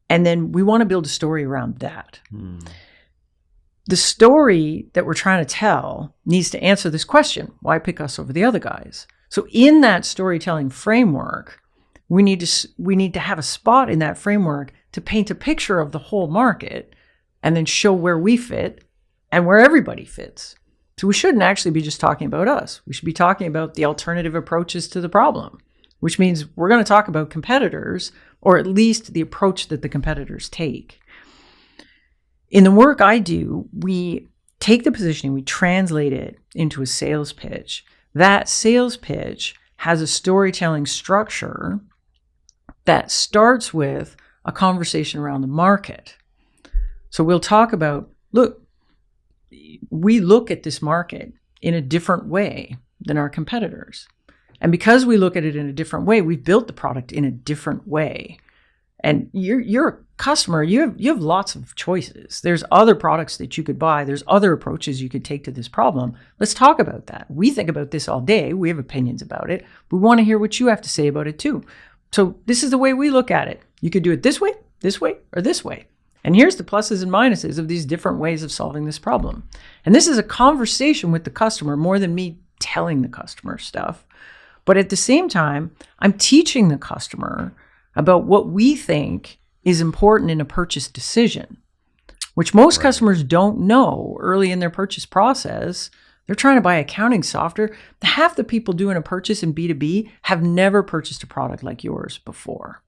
And then we want to build a story around that. The story that we're trying to tell needs to answer this question: why pick us over the other guys? So in that storytelling framework, we need to have a spot in that framework to paint a picture of the whole market and then show where we fit and where everybody fits. So we shouldn't actually be just talking about us. We should be talking about the alternative approaches to the problem, which means we're going to talk about competitors, or at least the approach that the competitors take. In the work I do, we take the positioning, we translate it into a sales pitch. That sales pitch has a storytelling structure that starts with a conversation around the market. So we'll talk about, look, we look at this market in a different way than our competitors. And because we look at it in a different way, we've built the product in a different way. And you're a customer, you have lots of choices. There's other products that you could buy. There's other approaches you could take to this problem. Let's talk about that. We think about this all day. We have opinions about it. We want to hear what you have to say about it too. So this is the way we look at it. You could do it this way, or this way. And here's the pluses and minuses of these different ways of solving this problem. And this is a conversation with the customer more than me telling the customer stuff. But at the same time, I'm teaching the customer about what we think is important in a purchase decision, which most customers don't know early in their purchase process. They're trying to buy accounting software. Half the people doing a purchase in B2B have never purchased a product like yours before.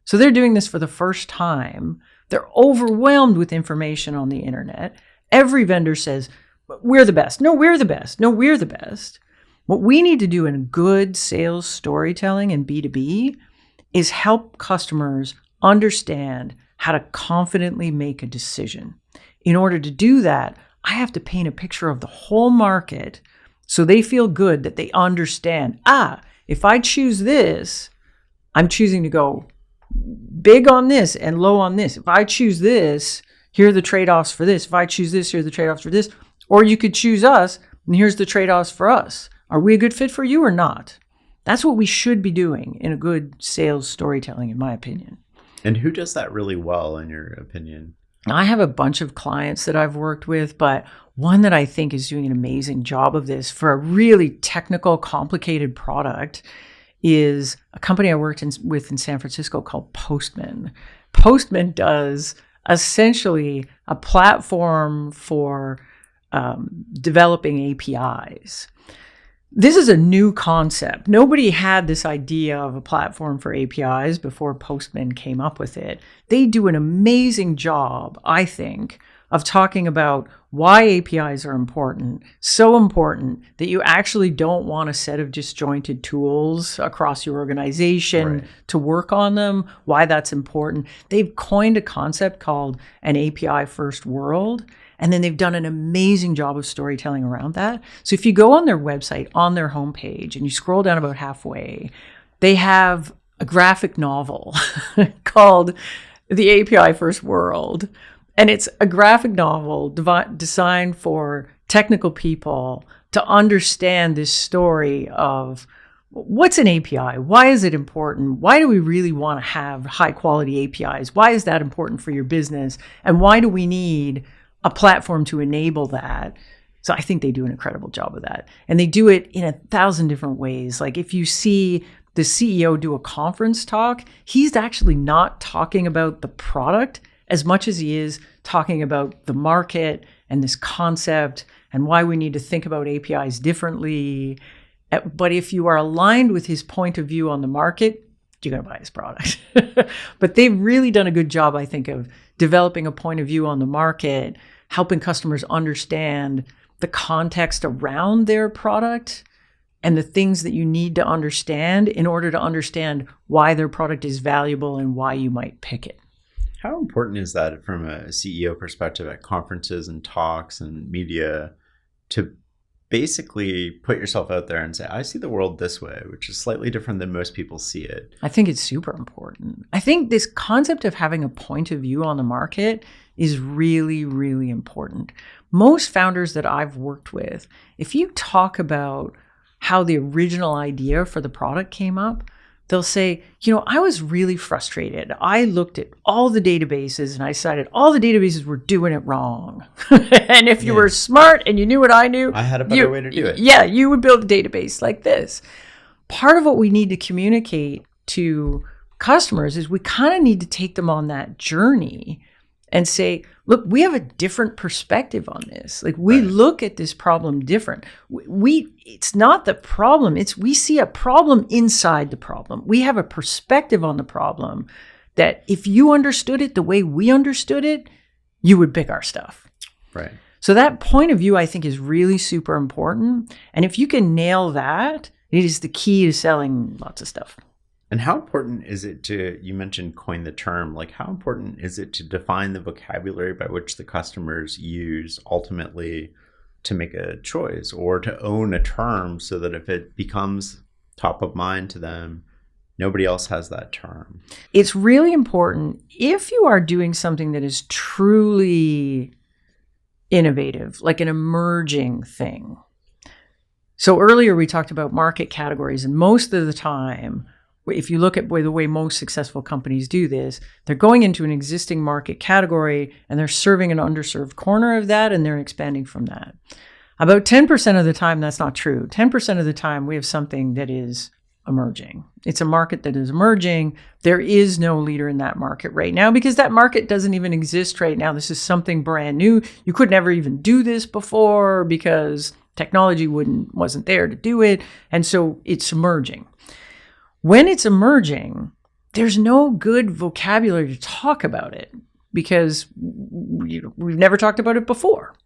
So they're doing this for the first time. They're overwhelmed with information on the internet. Every vendor says, we're the best. No, we're the best. No, we're the best. What we need to do in good sales storytelling in B2B is help customers understand how to confidently make a decision. In order to do that, I have to paint a picture of the whole market so they feel good that they understand, if I choose this, I'm choosing to go big on this and low on this. If I choose this, here are the trade-offs for this. If I choose this, here are the trade-offs for this. Or you could choose us, and here's the trade-offs for us. Are we a good fit for you or not? That's what we should be doing in a good sales storytelling, in my opinion. And who does that really well, in your opinion? I have a bunch of clients that I've worked with, but one that I think is doing an amazing job of this for a really technical, complicated product is a company I worked with in San Francisco called Postman. Postman does essentially a platform for developing APIs. This is a new concept. Nobody had this idea of a platform for APIs before Postman came up with it. They do an amazing job, I think, of talking about why APIs are important, so important that you actually don't want a set of disjointed tools across your organization to work on them, why that's important. They've coined a concept called an API first world. And then they've done an amazing job of storytelling around that. So if you go on their website, on their homepage, and you scroll down about halfway, they have a graphic novel called The API First World. And it's a graphic novel designed for technical people to understand this story of what's an API? Why is it important? Why do we really want to have high quality APIs? Why is that important for your business? And why do we need a platform to enable that? So I think they do an incredible job of that. And they do it in 1,000 different ways. Like if you see the CEO do a conference talk, he's actually not talking about the product as much as he is talking about the market and this concept and why we need to think about APIs differently. But if you are aligned with his point of view on the market, you're going to buy his product. But they've really done a good job, I think, of developing a point of view on the market, helping customers understand the context around their product and the things that you need to understand in order to understand why their product is valuable and why you might pick it. How important is that from a CEO perspective at conferences and talks and media to basically put yourself out there and say, I see the world this way, which is slightly different than most people see it. I think it's super important. I think this concept of having a point of view on the market is really, really important. Most founders that I've worked with, if you talk about how the original idea for the product came up, they'll say, I was really frustrated. I looked at all the databases and I decided all the databases were doing it wrong. And if you were smart and you knew what I knew, I had a better way to do it. Yeah, you would build a database like this. Part of what we need to communicate to customers is we kind of need to take them on that journey and say, look, we have a different perspective on this. Like we look at this problem different. It's not the problem. We see a problem inside the problem. We have a perspective on the problem that if you understood it the way we understood it, you would pick our stuff. Right. So that point of view, I think, is really super important. And if you can nail that, it is the key to selling lots of stuff. And how important is it you mentioned coin the term, like how important is it to define the vocabulary by which the customers use ultimately to make a choice or to own a term so that if it becomes top of mind to them, nobody else has that term? It's really important if you are doing something that is truly innovative, like an emerging thing. So earlier we talked about market categories, and most of the time, if you look at the way most successful companies do this, they're going into an existing market category and they're serving an underserved corner of that and they're expanding from that. About 10% of the time, that's not true. 10% of the time, we have something that is emerging. It's a market that is emerging. There is no leader in that market right now because that market doesn't even exist right now. This is something brand new. You could never even do this before because technology wasn't there to do it. And so it's emerging. When it's emerging, there's no good vocabulary to talk about it because we've never talked about it before.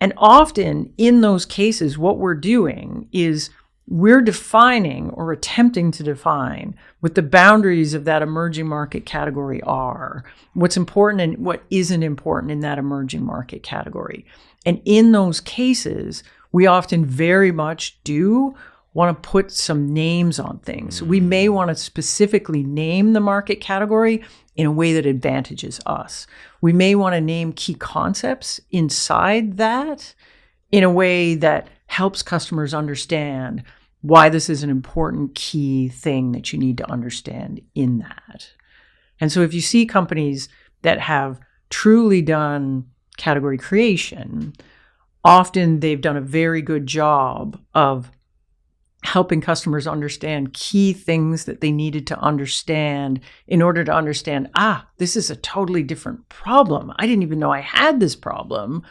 And often in those cases, what we're doing is we're defining or attempting to define what the boundaries of that emerging market category are, what's important and what isn't important in that emerging market category. And in those cases, we often very much do want to put some names on things. We may want to specifically name the market category in a way that advantages us. We may want to name key concepts inside that in a way that helps customers understand why this is an important key thing that you need to understand in that. And so if you see companies that have truly done category creation, often they've done a very good job of helping customers understand key things that they needed to understand in order to understand, this is a totally different problem. I didn't even know I had this problem.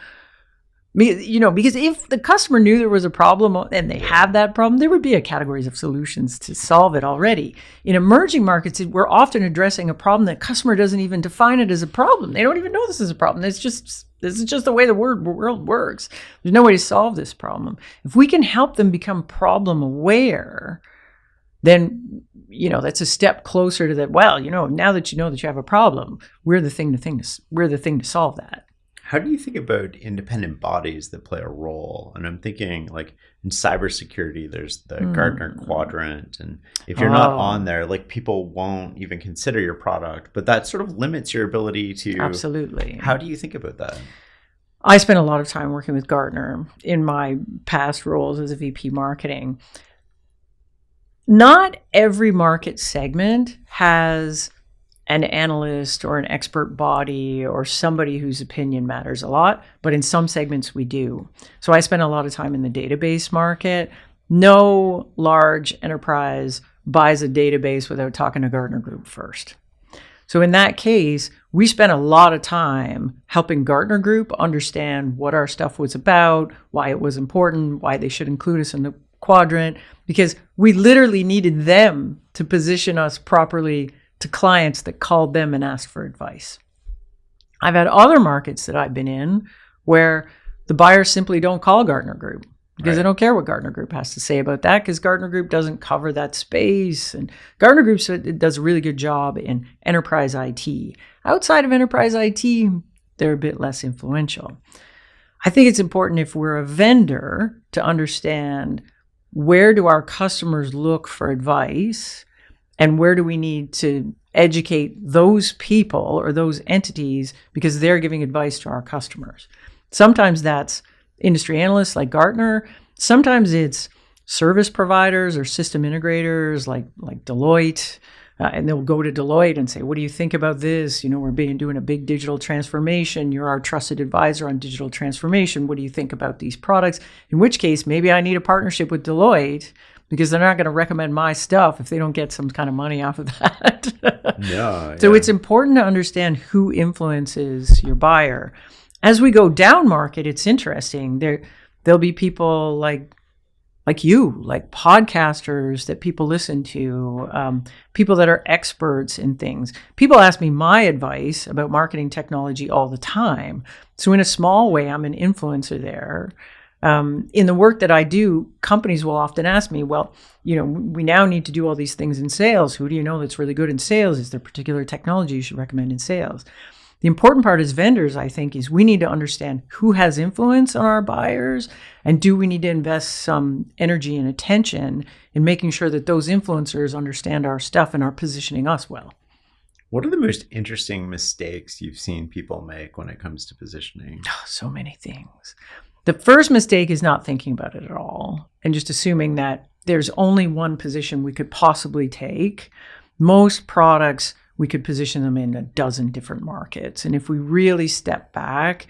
Because if the customer knew there was a problem and they have that problem, there would be a categories of solutions to solve it already. In emerging markets, we're often addressing a problem that customer doesn't even define it as a problem. They don't even know this is a problem. This is just the way the world works. There's no way to solve this problem. If we can help them become problem aware, then, that's a step closer to that. Well, now that you know that you have a problem, we're the thing to solve that. How do you think about independent bodies that play a role? And I'm thinking like in cybersecurity, there's the Gartner quadrant. And if you're not on there, like people won't even consider your product, but that sort of limits your ability to. Absolutely. How do you think about that? I spent a lot of time working with Gartner in my past roles as a VP marketing. Not every market segment has an analyst or an expert body or somebody whose opinion matters a lot, but in some segments we do. So I spent a lot of time in the database market. No large enterprise buys a database without talking to Gartner Group first. So in that case, we spent a lot of time helping Gartner Group understand what our stuff was about, why it was important, why they should include us in the quadrant, because we literally needed them to position us properly to clients that called them and asked for advice. I've had other markets that I've been in where the buyers simply don't call Gartner Group because they don't care what Gartner Group has to say about that because Gartner Group doesn't cover that space. And Gartner Group does a really good job in enterprise IT. Outside of enterprise IT, they're a bit less influential. I think it's important if we're a vendor to understand where do our customers look for advice and where do we need to educate those people or those entities because they're giving advice to our customers. Sometimes that's industry analysts like Gartner. Sometimes it's service providers or system integrators like Deloitte. And they'll go to Deloitte and say, what do you think about this? We're doing a big digital transformation. You're our trusted advisor on digital transformation. What do you think about these products? In which case, maybe I need a partnership with Deloitte because they're not going to recommend my stuff if they don't get some kind of money off of that. Yeah. So it's important to understand who influences your buyer. As we go down market, it's interesting. There'll be people like you, like podcasters that people listen to, people that are experts in things. People ask me my advice about marketing technology all the time. So in a small way, I'm an influencer there. In the work that I do, companies will often ask me, well, we now need to do all these things in sales. Who do you know that's really good in sales? Is there particular technology you should recommend in sales? The important part as vendors, I think, is we need to understand who has influence on our buyers and do we need to invest some energy and attention in making sure that those influencers understand our stuff and are positioning us well. What are the most interesting mistakes you've seen people make when it comes to positioning? Oh, so many things. The first mistake is not thinking about it at all and just assuming that there's only one position we could possibly take. Most products, we could position them in a dozen different markets. And if we really step back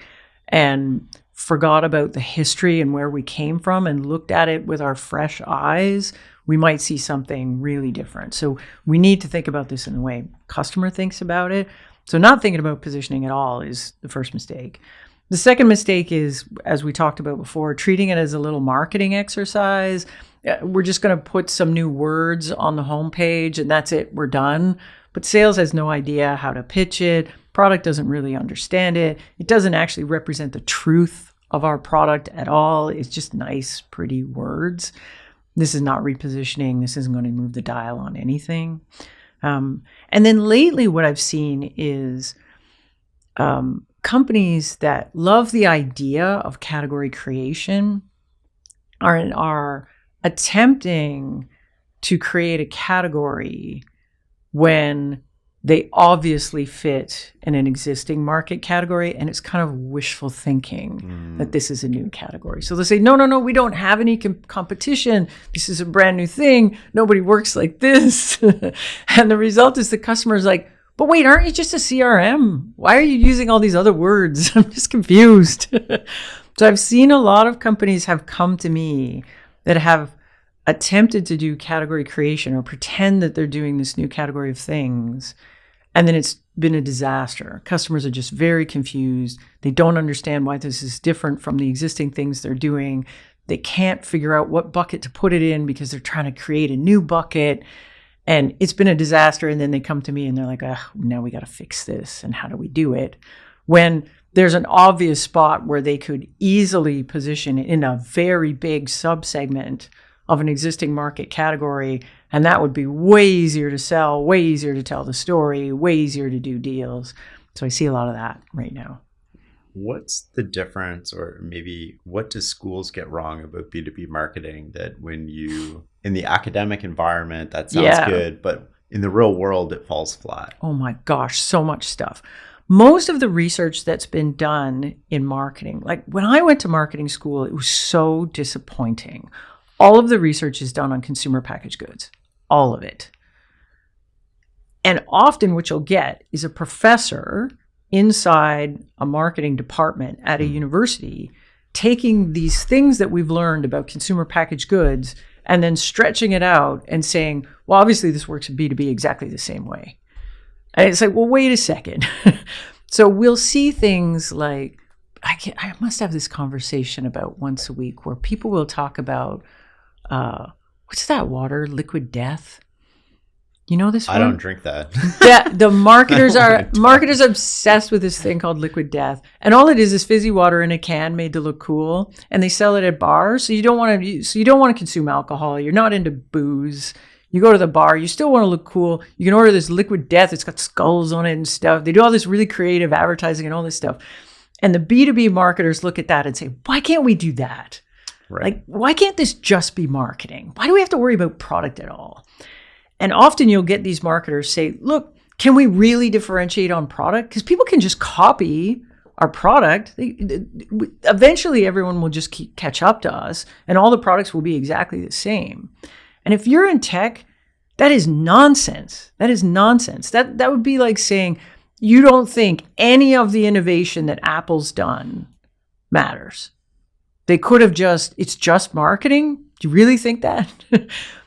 and forgot about the history and where we came from and looked at it with our fresh eyes, we might see something really different. So we need to think about this in the way customer thinks about it. So not thinking about positioning at all is the first mistake. The second mistake is, as we talked about before, treating it as a little marketing exercise. We're just going to put some new words on the homepage and that's it, we're done. But sales has no idea how to pitch it. Product doesn't really understand it. It doesn't actually represent the truth of our product at all. It's just nice, pretty words. This is not repositioning. This isn't going to move the dial on anything. And then lately what I've seen is companies that love the idea of category creation are attempting to create a category when they obviously fit in an existing market category, and it's kind of wishful thinking that this is a new category. So they'll say, no, we don't have any competition. This is a brand new thing. Nobody works like this. And the result is the customer's like, but wait, aren't you just a CRM? Why are you using all these other words? I'm just confused. So I've seen a lot of companies have come to me that have attempted to do category creation or pretend that they're doing this new category of things. And then it's been a disaster. Customers are just very confused. They don't understand why this is different from the existing things they're doing. They can't figure out what bucket to put it in because they're trying to create a new bucket. And it's been a disaster. And then they come to me and they're like, now we got to fix this. And how do we do it? When there's an obvious spot where they could easily position in a very big subsegment of an existing market category, and that would be way easier to sell, way easier to tell the story, way easier to do deals. So I see a lot of that right now. What's the difference, or maybe what do schools get wrong about B2B marketing that when in the academic environment, that sounds good, but in the real world, it falls flat? Oh my gosh, so much stuff. Most of the research that's been done in marketing, like when I went to marketing school, it was so disappointing. All of the research is done on consumer packaged goods, all of it. And often what you'll get is a professor inside a marketing department at a university taking these things that we've learned about consumer packaged goods and then stretching it out and saying, well, obviously this works in B2B exactly the same way. And it's like, well, wait a second. So we'll see things like, I must have this conversation about once a week where people will talk about, what's that water? Liquid Death. You know this one? I don't drink that. Yeah, the marketers are obsessed with this thing called Liquid Death, and all it is fizzy water in a can made to look cool, and they sell it at bars. So you don't want to consume alcohol. You're not into booze. You go to the bar. You still want to look cool. You can order this Liquid Death. It's got skulls on it and stuff. They do all this really creative advertising and all this stuff. And the B2B marketers look at that and say, why can't we do that? Right. Like, why can't this just be marketing? Why do we have to worry about product at all? And often you'll get these marketers say, look, can we really differentiate on product? Because people can just copy our product. Eventually, everyone will just catch up to us, and all the products will be exactly the same. And if you're in tech, that is nonsense. That is nonsense. That would be like saying you don't think any of the innovation that Apple's done matters. They could have it's just marketing. Do you really think that?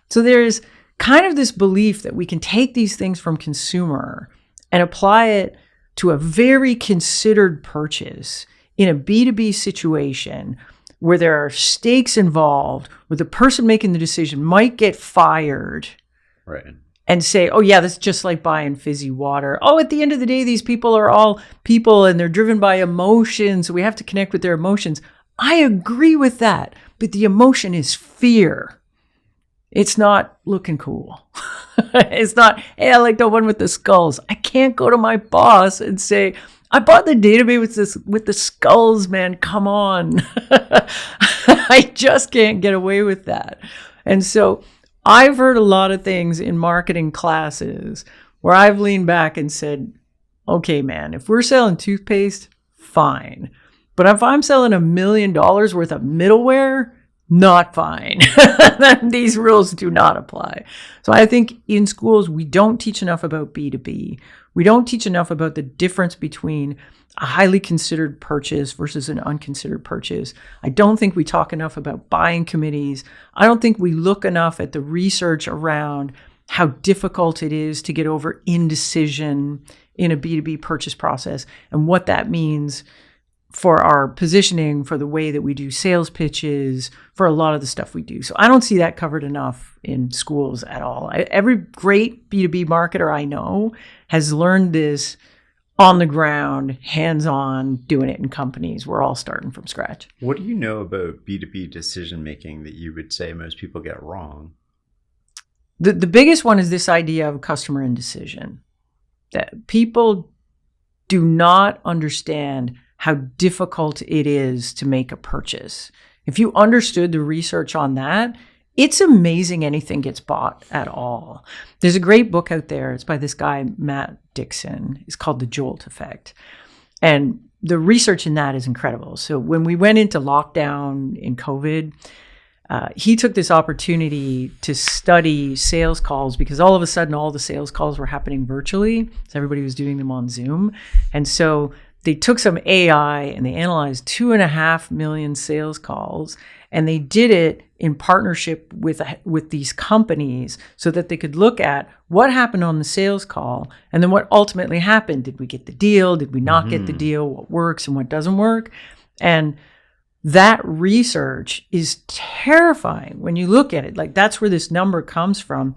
So there's kind of this belief that we can take these things from consumer and apply it to a very considered purchase in a B2B situation where there are stakes involved, where the person making the decision might get fired. Right. And say, oh yeah, that's just like buying fizzy water. Oh, at the end of the day, these people are all people and they're driven by emotions. So we have to connect with their emotions. I agree with that. But the emotion is fear. It's not looking cool. It's not, hey, I like the one with the skulls. I can't go to my boss and say, I bought the database with the skulls, man. Come on. I just can't get away with that. And so I've heard a lot of things in marketing classes where I've leaned back and said, okay, man, if we're selling toothpaste, fine. But if I'm selling $1 million worth of middleware, not fine. These rules do not apply. So I think in schools, we don't teach enough about B2B. We don't teach enough about the difference between a highly considered purchase versus an unconsidered purchase. I don't think we talk enough about buying committees. I don't think we look enough at the research around how difficult it is to get over indecision in a B2B purchase process and what that means for our positioning, for the way that we do sales pitches, for a lot of the stuff we do. So I don't see that covered enough in schools at all. Every great B2B marketer I know has learned this on the ground, hands-on, doing it in companies. We're all starting from scratch. What do you know about B2B decision-making that you would say most people get wrong? The biggest one is this idea of customer indecision. That people do not understand how difficult it is to make a purchase. If you understood the research on that, it's amazing anything gets bought at all. There's a great book out there. It's by this guy, Matt Dixon. It's called The Jolt Effect. And the research in that is incredible. So when we went into lockdown in COVID, he took this opportunity to study sales calls because all of a sudden all the sales calls were happening virtually. So everybody was doing them on Zoom. And so they took some AI and they analyzed 2.5 million sales calls, and they did it in partnership with these companies so that they could look at what happened on the sales call and then what ultimately happened. Did we get the deal? Did we not get the deal? What works and what doesn't work? And that research is terrifying when you look at it. Like, that's where this number comes from.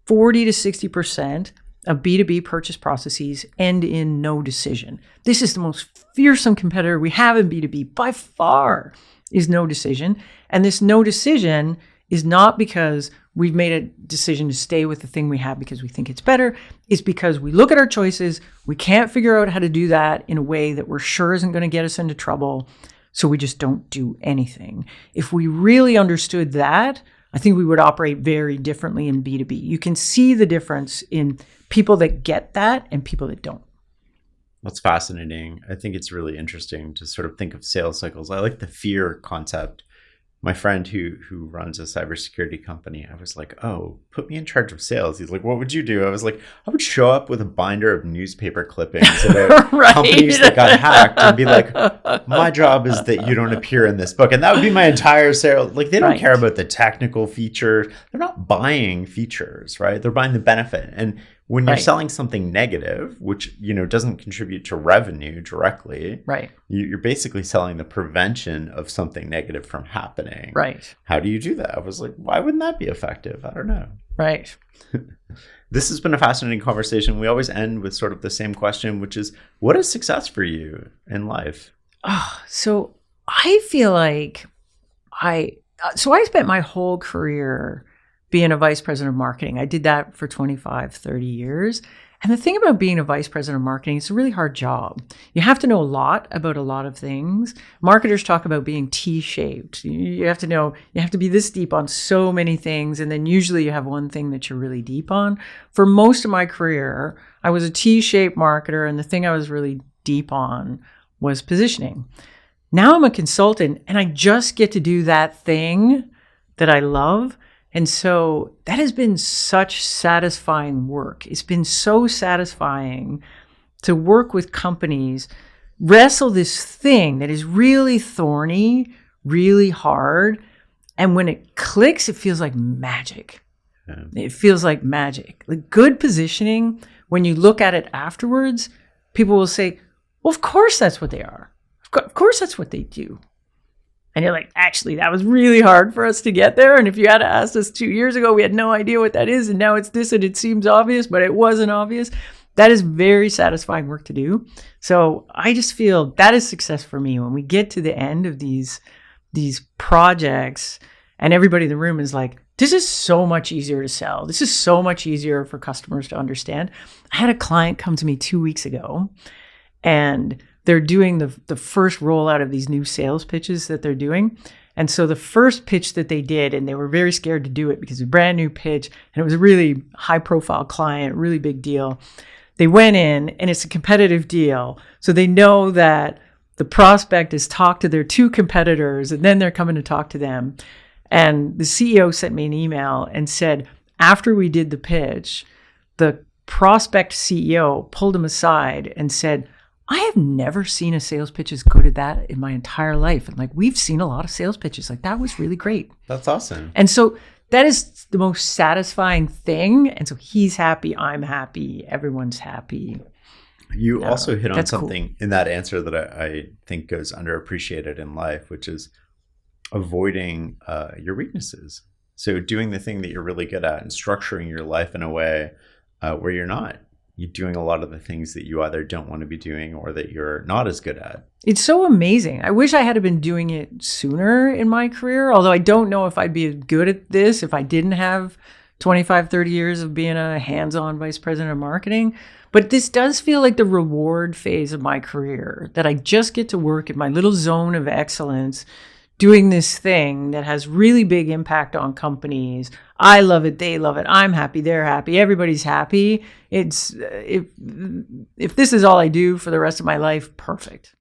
40 to 60% of B2B purchase processes end in no decision. This is the most fearsome competitor we have in B2B by far, is no decision. And this no decision is not because we've made a decision to stay with the thing we have because we think it's better. It's because we look at our choices. We can't figure out how to do that in a way that we're sure isn't going to get us into trouble. So we just don't do anything. If we really understood that, I think we would operate very differently in B2B. You can see the difference in people that get that and people that don't. That's fascinating. I think it's really interesting to sort of think of sales cycles. I like the fear concept. My friend who runs a cybersecurity company, I was like, oh, put me in charge of sales. He's like, what would you do? I was like, I would show up with a binder of newspaper clippings about Right. companies that got hacked and be like, my job is that you don't appear in this book. And that would be my entire sales. Like, they don't Right. care about the technical features. They're not buying features, right? They're buying the benefit. And when you're Right. selling something negative, which, doesn't contribute to revenue directly, Right. you're basically selling the prevention of something negative from happening. Right. How do you do that? I was like, why wouldn't that be effective? I don't know. Right. This has been a fascinating conversation. We always end with sort of the same question, which is, what is success for you in life? So I feel like I spent my whole career being a vice president of marketing. I did that for 25, 30 years. And the thing about being a vice president of marketing, it's a really hard job. You have to know a lot about a lot of things. Marketers talk about being T-shaped. You have to be this deep on so many things. And then usually you have one thing that you're really deep on. For most of my career, I was a T-shaped marketer. And the thing I was really deep on was positioning. Now I'm a consultant and I just get to do that thing that I love. And so that has been such satisfying work. It's been so satisfying to work with companies, wrestle this thing that is really thorny, really hard. And when it clicks, it feels like magic. Yeah. It feels like magic. Like good positioning, when you look at it afterwards, people will say, well, of course that's what they are. Of course that's what they do. And you're like, actually, that was really hard for us to get there. And if you had asked us 2 years ago, we had no idea what that is. And now it's this and it seems obvious, but it wasn't obvious. That is very satisfying work to do. So I just feel that is success for me. When we get to the end of these projects and everybody in the room is like, this is so much easier to sell. This is so much easier for customers to understand. I had a client come to me 2 weeks ago and they're doing the first rollout of these new sales pitches that they're doing. And so the first pitch that they did, and they were very scared to do it because it's a brand new pitch, and it was a really high profile client, really big deal. They went in and it's a competitive deal. So they know that the prospect has talked to their two competitors and then they're coming to talk to them. And the CEO sent me an email and said, after we did the pitch, the prospect CEO pulled him aside and said, I have never seen a sales pitch as good as that in my entire life. And like, we've seen a lot of sales pitches. Like, that was really great. That's awesome. And so that is the most satisfying thing. And so he's happy. I'm happy. Everyone's happy. You also hit on something cool in that answer that I think goes underappreciated in life, which is avoiding your weaknesses. So doing the thing that you're really good at and structuring your life in a way where you're doing a lot of the things that you either don't want to be doing or that you're not as good at. It's so amazing. I wish I had been doing it sooner in my career, although I don't know if I'd be good at this if I didn't have 25, 30 years of being a hands-on vice president of marketing. But this does feel like the reward phase of my career, that I just get to work in my little zone of excellence doing this thing that has really big impact on companies. I love it. They love it. I'm happy. They're happy. Everybody's happy. It's if this is all I do for the rest of my life, perfect.